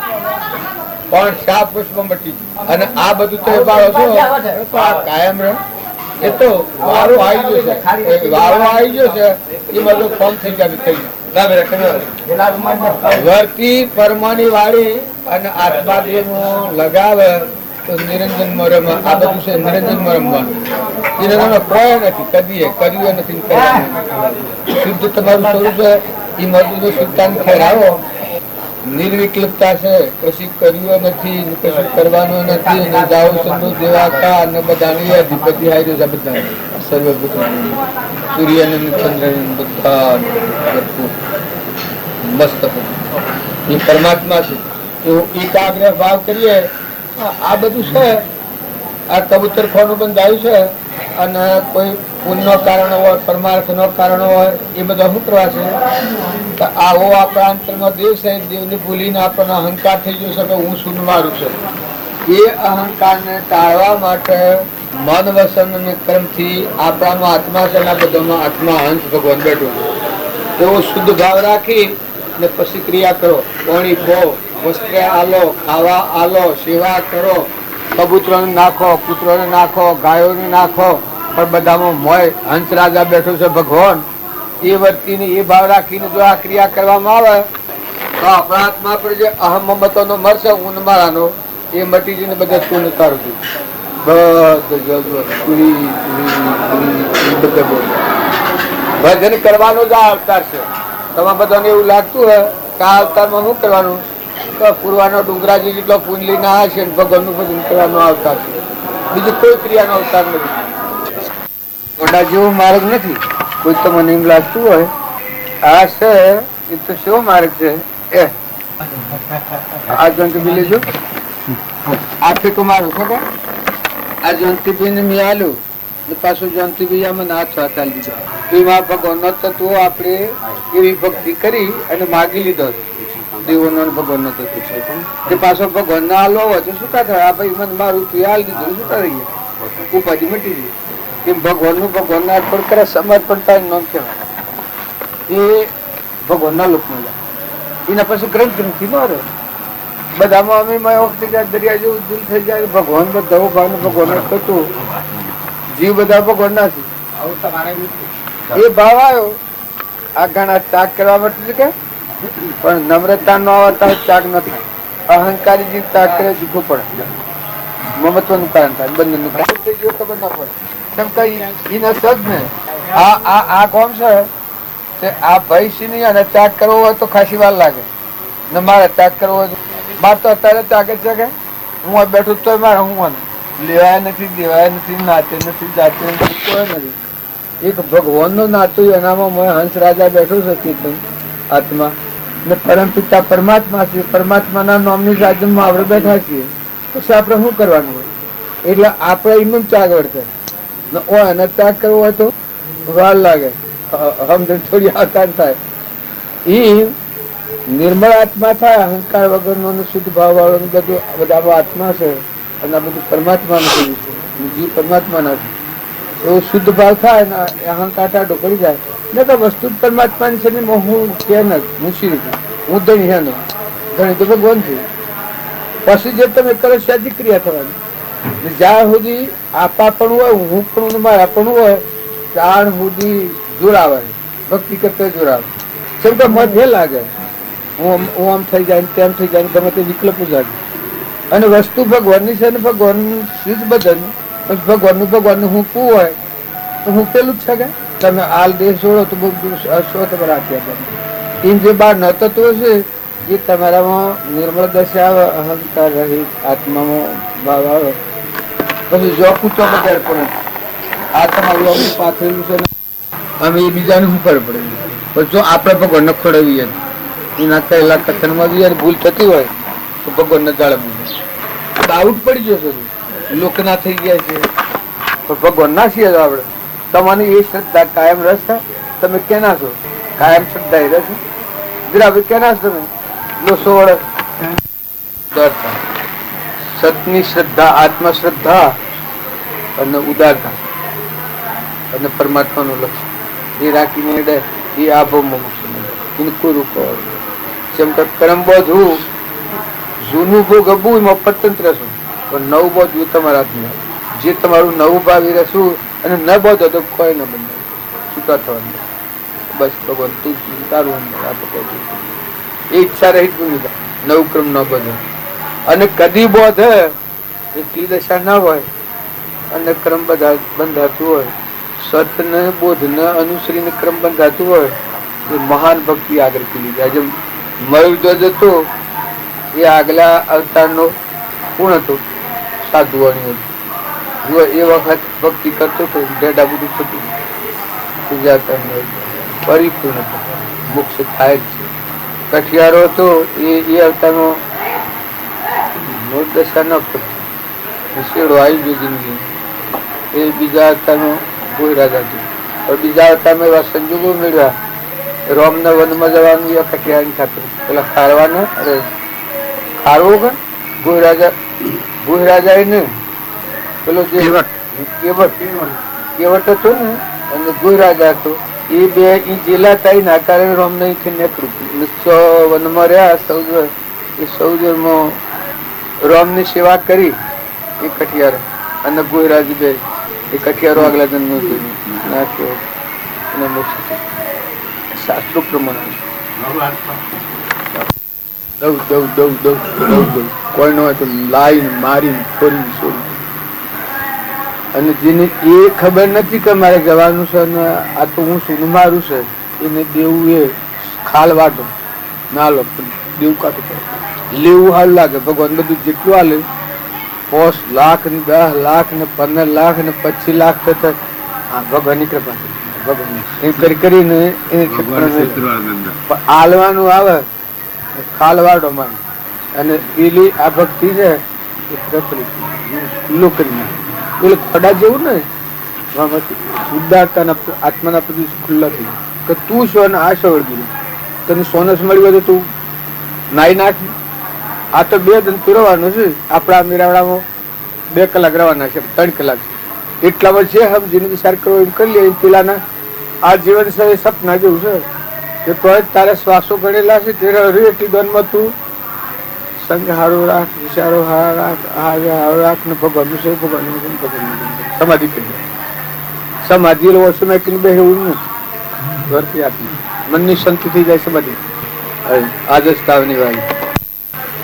પણ શાપ પુષ્પ મટી. અને આ બધું તો બાળો છો આ કાયમ રહે. એ તો વારો આવી ગયો છે, વારો આવી ગયો છે, એ બધું ફોર્મ થઈ જાય. વર્તી પરમાની વાળી અને આત્મા દેહ લગાવે તો નિરંજન મરમ. આ બધું છે નિરંજન મરમવાનું. એના કોઈ નથી, કદી કર્યું નથી. શુદ્ધ તમારું સ્વરૂપ છે, એ મજૂર શુદ્ધતા ખેરાવો. નિર્વિકલ્પતા છે, કશું કર્યું નથી, કશું કરવાનું નથી. જાઓ સંતો દેવાતા અને બધાની અધિપતિ હાર્યો છે. બધા સર્વભૂત સૂર્ય ને ચંદ્ર બધા મસ્ત એ પરમાત્મા છે. તો એકાગ્ર ભાવ કરીએ. આ બધું છે, આ કબૂતર ખોનું બંધાયું છે. અને કોઈ પુણ્યનો કારણ હોય, પરમાર્થનો કારણ હોય, એ બધા શું કરવા છે? આવો આપણા અંતરમાં દેવ છે, દેવને ભૂલીને આપણને અહંકાર થઈ ગયો છે કે હું શુદ્ધ મારું છે. એ અહંકારને ટાળવા માટે મન વસન અને કર્મથી આપણામાં આત્મા છે, બધામાં આત્મા હંસ ભગવાન બેઠો છે. એવો શુદ્ધ ભાવ રાખી ને પછી ક્રિયા કરો. પાણી ખો, વસ્ત્ર આલો, ખાવા આલો, સેવા કરો. કબૂતરોને નાખો, પુત્રોને નાખો, ગાયોને નાખો, પણ બધામાં મોય હંસ રાજા બેઠો છે ભગવાન. એ વર્તીને એ ભાવ રાખીને જો આ ક્રિયા કરવામાં આવે તો આપણા આત્મા પર જે અહમ મમતોનો મરશે ઊન મારાનો એ મટી જઈને બધા તું ઉતારું છું. ભજન કરવાનો જ આ અવતાર છે. તમે બધાને એવું લાગતું હોય કે આ અવતારમાં શું કરવાનું? તો પૂર્વાનો ડુંગરાજી જેટલો પુંજલી ના હશે ને ભગવાનનું ભજન કરવાનો અવતાર છે. બીજું કોઈ ક્રિયાનો અવતાર નથી. મોટા જેવો માર્ગ નથી. કોઈ તમને એમ લાગતું હોય આ છે એ તો શો માર્ગ છે. આ જંતુ બી લેજો, આ ફેંકો મારો ખબર. આ જંતુભાઈ ને મેં આલ્યું પાછું જંતુભાઈ આમાં હાથ ચાલી દીધો. એમાં ભગવાનનો તત્વો આપણે એવી ભક્તિ કરી અને માગી લીધો. દેવોનો ભગવાનનો તત્વ છે પાછો ભગવાન ના આલો હોય તો શું થાય? આ ભાઈ મને મારું તું હાલ દીધું, શું રહીએ ઉપાધિ મટી ગઈ. એમ ભગવાનનું ભગવાનના અર્પણ કરે, સમર્પણતા નામ કહેવાય. એ ભગવાનના લોકમાં જાય. એના પછી ગ્રંથ ગ્રંથિ મારે બધામાં અમે વખતે દરિયા જેવું દિલ થઈ જાય. ભગવાન બધા ભાવ ભગવાન થતું જીવ બધા ભગવાન ના છે. એ ભાવ આવ્યો. આ ઘણા ત્યાગ કરવા માટે કે પણ નમ્રતા નો આવતા ત્યાગ નથી. અહંકારી જીવ ત્યાગ કરે જૂઠું પડે. મમત્વનું કારણ થાય, બંધનનું કારણ ખબર ના પડે. કેમ કઈ એના સજ ને આ કોમ છે આ ભયસિંહ અને ત્યાગ કરવો હોય તો ખાસી વાર લાગે ને. મારે ત્યાગ કરવો હોય મારે તો અત્યારે ત્યાગ જ છે કે હું બેઠું તો મારે હું લેવાય નથી, દેવાય નથી, નાતે નથી, જાતે નથી, કોઈ નથી. એક ભગવાન નું નાતું એનામાં હંસ રાજા બેઠો છે ચેતન આત્મા ને પરમ પિતા પરમાત્મા છે. પરમાત્માના નામની સાધનમાં આપણે બેઠા છીએ. પછી આપણે શું કરવાનું હોય? એટલે આપણે એમ ત્યાગ વર્તે એને ત્યાગ કરવો હોય તો વાર લાગે, સમજણ થોડી આકાર થાય. એ નિર્મળ આત્મા થાય, અહંકાર વગરનો શુદ્ધ ભાવ વાળો બધું બધા આત્મા છે અને આ બધું પરમાત્મા નું છે. જીવ પરમાત્મા નથી. એવો શુદ્ધ ભાવ થાય ને અહંકાર ટાઢો પડી જાય ને તો વસ્તુ પરમાત્માની છે ને હું કે ન હું શ્રી હું ધણી હે ધણી તો ભગવાન છે. પછી જે તમે કરો સાજી ક્રિયા થવાની. જ્યાં સુધી આપા પણ હોય, હું પણ મારા પણ હોય, ત્યાં સુધી જોડાવે. ભક્તિ કરતા જોડાવે. જેમ કે મધ્ય લાગે હું આમ થઈ જાય તેમ થઈ જાય, ગમે તે વિકલ્પ જાગે. અને વસ્તુ ભગવાનની છે ને ભગવાન સીધ બદન ભગવાનનું હું કું હોય તો હું પેલું જ છે કે તમે હાલ દેશ છોડો તો બહુ શો તમે રાખી આપે. એમ જે બાર ન તત્વો છે એ તમારામાં નિર્મળ દશા આવે, અહંકાર રહિત આત્મામાં ભાવ આવે પછી જો કૂચો બજાર પણ આ તમારું અમુક પાથરેલું છે ને અમે એ બીજાને શું ખબર પડે. પણ જો આપણે ભગવાનને ખોડાવીએ એના કહેલા કથનમાં બી ભૂલ થતી હોય તો ભગવાનને જાળવવું. ડાઉટ પડી જશે, લોકના થઈ ગયા છે પણ ભગવાન ના છીએ આપણે. તમારી એ શ્રદ્ધા કાયમ રહેશે. તમે કેના છો? કાયમ શ્રદ્ધા એ રહેશે. જરા ભાઈ કેના છો તમે? 200 વર્ષ ઉદારતા, સતની શ્રદ્ધા, આત્મશ્રદ્ધા અને ઉદારતા અને પરમાત્માનું લક્ષ્ય એ રાખીને એ આભવમાં મૂકશે. એને કોઈ રૂપ જેમ કે કરમ બોધવું જૂનું ભોગ અબુ એમાં પતંત્ર છું પણ નવું બોધવું તમારા હાથમાં. જે તમારું નવું ભાવી રહેશું અને ન બોધો તો કોઈ ન બંધ છૂટા થવાનું. બસ ભગવાન તું તારું એ ઈચ્છા રહી ભૂમિકા નવું ક્રમ ન બધે અને કદી બોધ એટલી દશા ના હોય અને ક્રમ બંધાતું હોય, સતને બોધને અનુસરીને ક્રમ બંધાતું હોય એ મહાન ભક્તિ આગળ ખીલી જાય. જેમ મયુરધ્વજ હતો એ આગલા અવતારનો કોણ હતો? સાધુઓની હતો. એ વખત ભક્તિ કરતો હતો, ડેડા બધું થતું પરિપૂર્ણ મોક્ષ થાય જ છે. કઠિયારો હતો એ અવતારનો દશા ન પડતી શેડો આવી ગયો જિંદગી. એ બીજા અવતારનો કોઈ રાજા હતો. બીજા અવતારમાં એવા સંજોગો મેળવ્યા. રોમના વનમાં જવાનું એ કઠિયાની ખાતર પેલા ખારવાના અરે ખારવો કે ભોય રાજા એને પેલો જે કેવટ હતો ને અને ગોય રાજા હતો એ બે જેલા થાય ના કારણે રોમ નહીં નીકળ્યું. વનમાં રહ્યા સૌદર. એ સૌદરમાં રોમ ની સેવા કરી એ કઠિયાર અને ગોયરાજ બે એ કઠિયારો આગલા જન્મ નાખ્યો અને મોક્ષ શાસ્ત્રો પ્રમાણે કોઈ ન હોય તો લાઈને મારીને ફોરીને છોડી. અને જેને એ ખબર નથી કે મારે જવાનું છે અને આ તો હું શું મારું છે એને દેવું એ ખાલ વાટો ના લો દેવું કાઢું પડે. લેવું હાલ લાગે. ભગવાન બધું જેટલું હાલે 5 લાખ ને 10 લાખ ને 15 લાખ ને 25 લાખ થતા ભગવાનની કૃપા ભગવાન કરી કરીને હાલવાનું આવે ખાલ વાટો માં. અને પેલી આ ભક્તિ છે ખુલ્લું કરી નાખે. એટલે ખડા જેવું ને ઉદારતા આત્માના પ્રદેશ ખુલ્લા થઈ કે તું છો અને આ સવળ ગયું. તને સોનસ મળી હોય તો તું નાઈ નાખ. આ તો 2 દિન પીરવાનું છે. આપણા મેરાવડામાં 2 કલાક રવાના છે, 3 કલાક. એટલામાં છે સમજીને વિચાર કરવો એમ કરી લે. પેલાના આ જીવન છે સપના જેવું છે કે કોઈ તારે શ્વાસો ગણેલા છે તે એટલી દનમાં તું સંગ હારો રાખ, વિચારો હારો રાખ ને ભગવાન છે ભગવાન સમાધિ કરી. સમાધિ ઓટોમેટિક બેહવું નથી ઘરથી આપી મનની શાંતિ થઈ જાય. સમાધિ આજસ્તાવની વાળી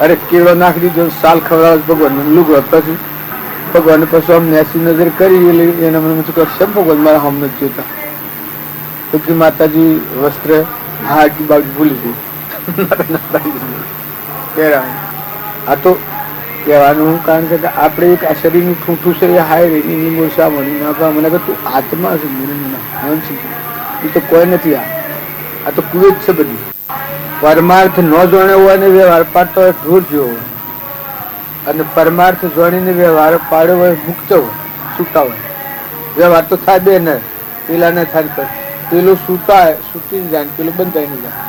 અરે કેળો નાખી દીધો સાલ ખવડાવે ભગવાન લુગડો પછી ભગવાન પછી અમને એસી નજર કરી એના મને કેમ ભગવાન મારા હમ નથી જોતા તો કે માતાજી વસ્ત્ર હાજી બાજુ ભૂલી ગઈ. આ તો કહેવાનું કારણ કે આપણે એક આ શરીરનું ઠૂંઠું છે એ હાય રેની મોસા મળી નાખવા મને કે તું આત્મા છે મન છે એ તો કોઈ નથી. આ તો કુએ જ છે બધી. પરમાર્થ ન જાણ્યો હોય ને વ્યવહાર પાડતો હોય ઢોર જેવો હોય અને પરમાર્થ જાણીને વ્યવહાર પાડ્યો હોય મુક્ત હોય છૂટા હોય. વ્યવહાર તો થાય બે ને પેલા ને થાય પેલું છૂટાય છૂટી જાય પેલું બંધાઈ નહીં જાય.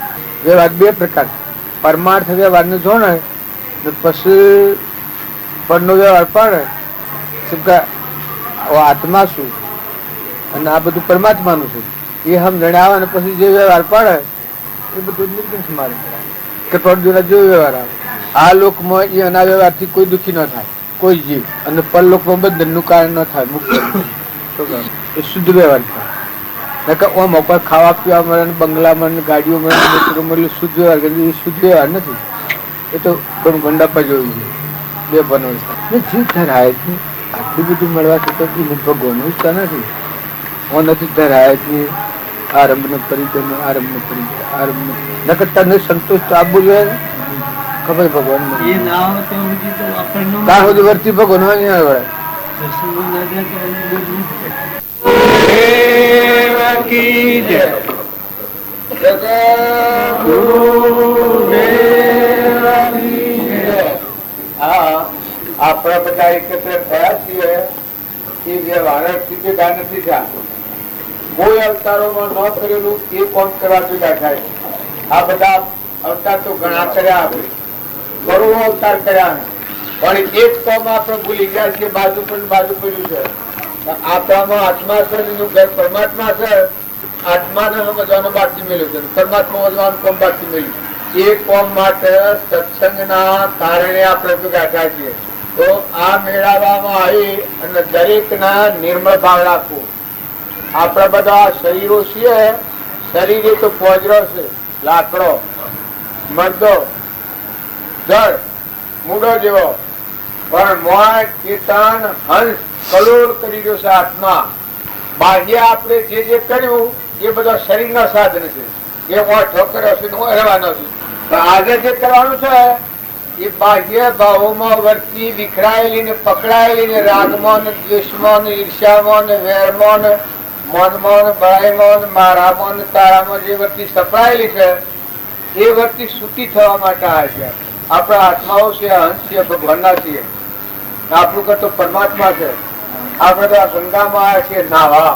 વ્યવહાર 2 પ્રકાર. પરમાર્થ વ્યવહાર ને જોણે પછી પરનો વ્યવહાર પાડે આત્મા શું અને આ બધું પરમાત્માનું છે એ સમજણે આવે ને પછી જે વ્યવહાર પાડે એ બધું નિર્ગંઠ મારે કે પરજોના જો વ્યવહાર આવે. આ લોકમાં એ અના વ્યવહારથી કોઈ દુઃખી ન થાય કોઈ જીવ અને પરલોકમાં બંધનનું કારણ ન થાય મુક્ત એ શુદ્ધ વ્યવહાર થાય. ઓમ ઉપર ખાવા પીવા મળે બંગલા મળે ગાડીઓ મળે મળે શુદ્ધ વ્યવહાર એ શુદ્ધ વ્યવહાર નથી. એ તો ઘણું ગંડાપા જોયું છે 2 બનવું જે ધરાય છે આટલું બધું મળવા છતાં એને ભગવાનનું ઈચ્છા નથી. હું નથી ધરાય છે આરંભ ને પરિચય આરંભ ને પરિચય આરંભ ન કરતા ને સંતોષ તો આપવું જોઈએ. ખબર ભગવાન ત્યાં સુધી વર્તી ભગવાન કી જય. હા, આપણે બધા એકત્ર થયા છીએ એ વ્યવહારથી ભેગા નથી થયા. કોઈ અવતારોમાં ન કરેલું એ કોમ કરવા ભેગા થાય. આ બધા અવતાર તો ઘણા કર્યા, આપણે કરોડો અવતાર કર્યા, પણ એક કોમ આપણે ભૂલી ગયા છીએ. બાજુ પડ્યું છે. આપણામાં આત્મા છે, એનું ઘર પરમાત્મા છે. આત્માને સમજવાનું બાકી મળ્યું છે, પરમાત્મા સમજવાનું કોમ બાકી મળ્યું. એ કોમ માટે સત્સંગના કારણે આપણે ભેગા થાય છીએ. તો આ મેળાવામાં આવી અને દરેકના નિર્મળ ભાવ રાખવું. આપણા બધા શરીરો છીએ, શરીર તો પોજરો છે, લાકડો, મરદો, જળ, મૂડો જેવો, પણ મોય, ચેતન, હંસ કલોલ કરી રહ્યો છે આત્મા. બાહ્ય આપણે જે કર્યું એ બધા શરીરના સાધન છે. એ ઓઠો કર્યો છે, રહેવાનો છે. આજે જે કરવાનું છે એ બાહ્ય ભાવોમાં વર્તી વિખરાયેલી ને પકડાયેલી ને રાગમાં ને દ્વેષમાં ને ઈર્ષ્યામાં ને વેરમાં ને મનમાં ને બળાઈમાં ને મારામાં ને તારામાં જે વર્તી સપડાયેલી છે એ વર્તી છૂટી થવા માટે આવે છે. આપણા આત્માઓ છે, હંસ છે, ભગવાનના છીએ. આપણું કરતો પરમાત્મા છે. આપણે તો આ ગંગામાં આવ્યા છીએ નાવા.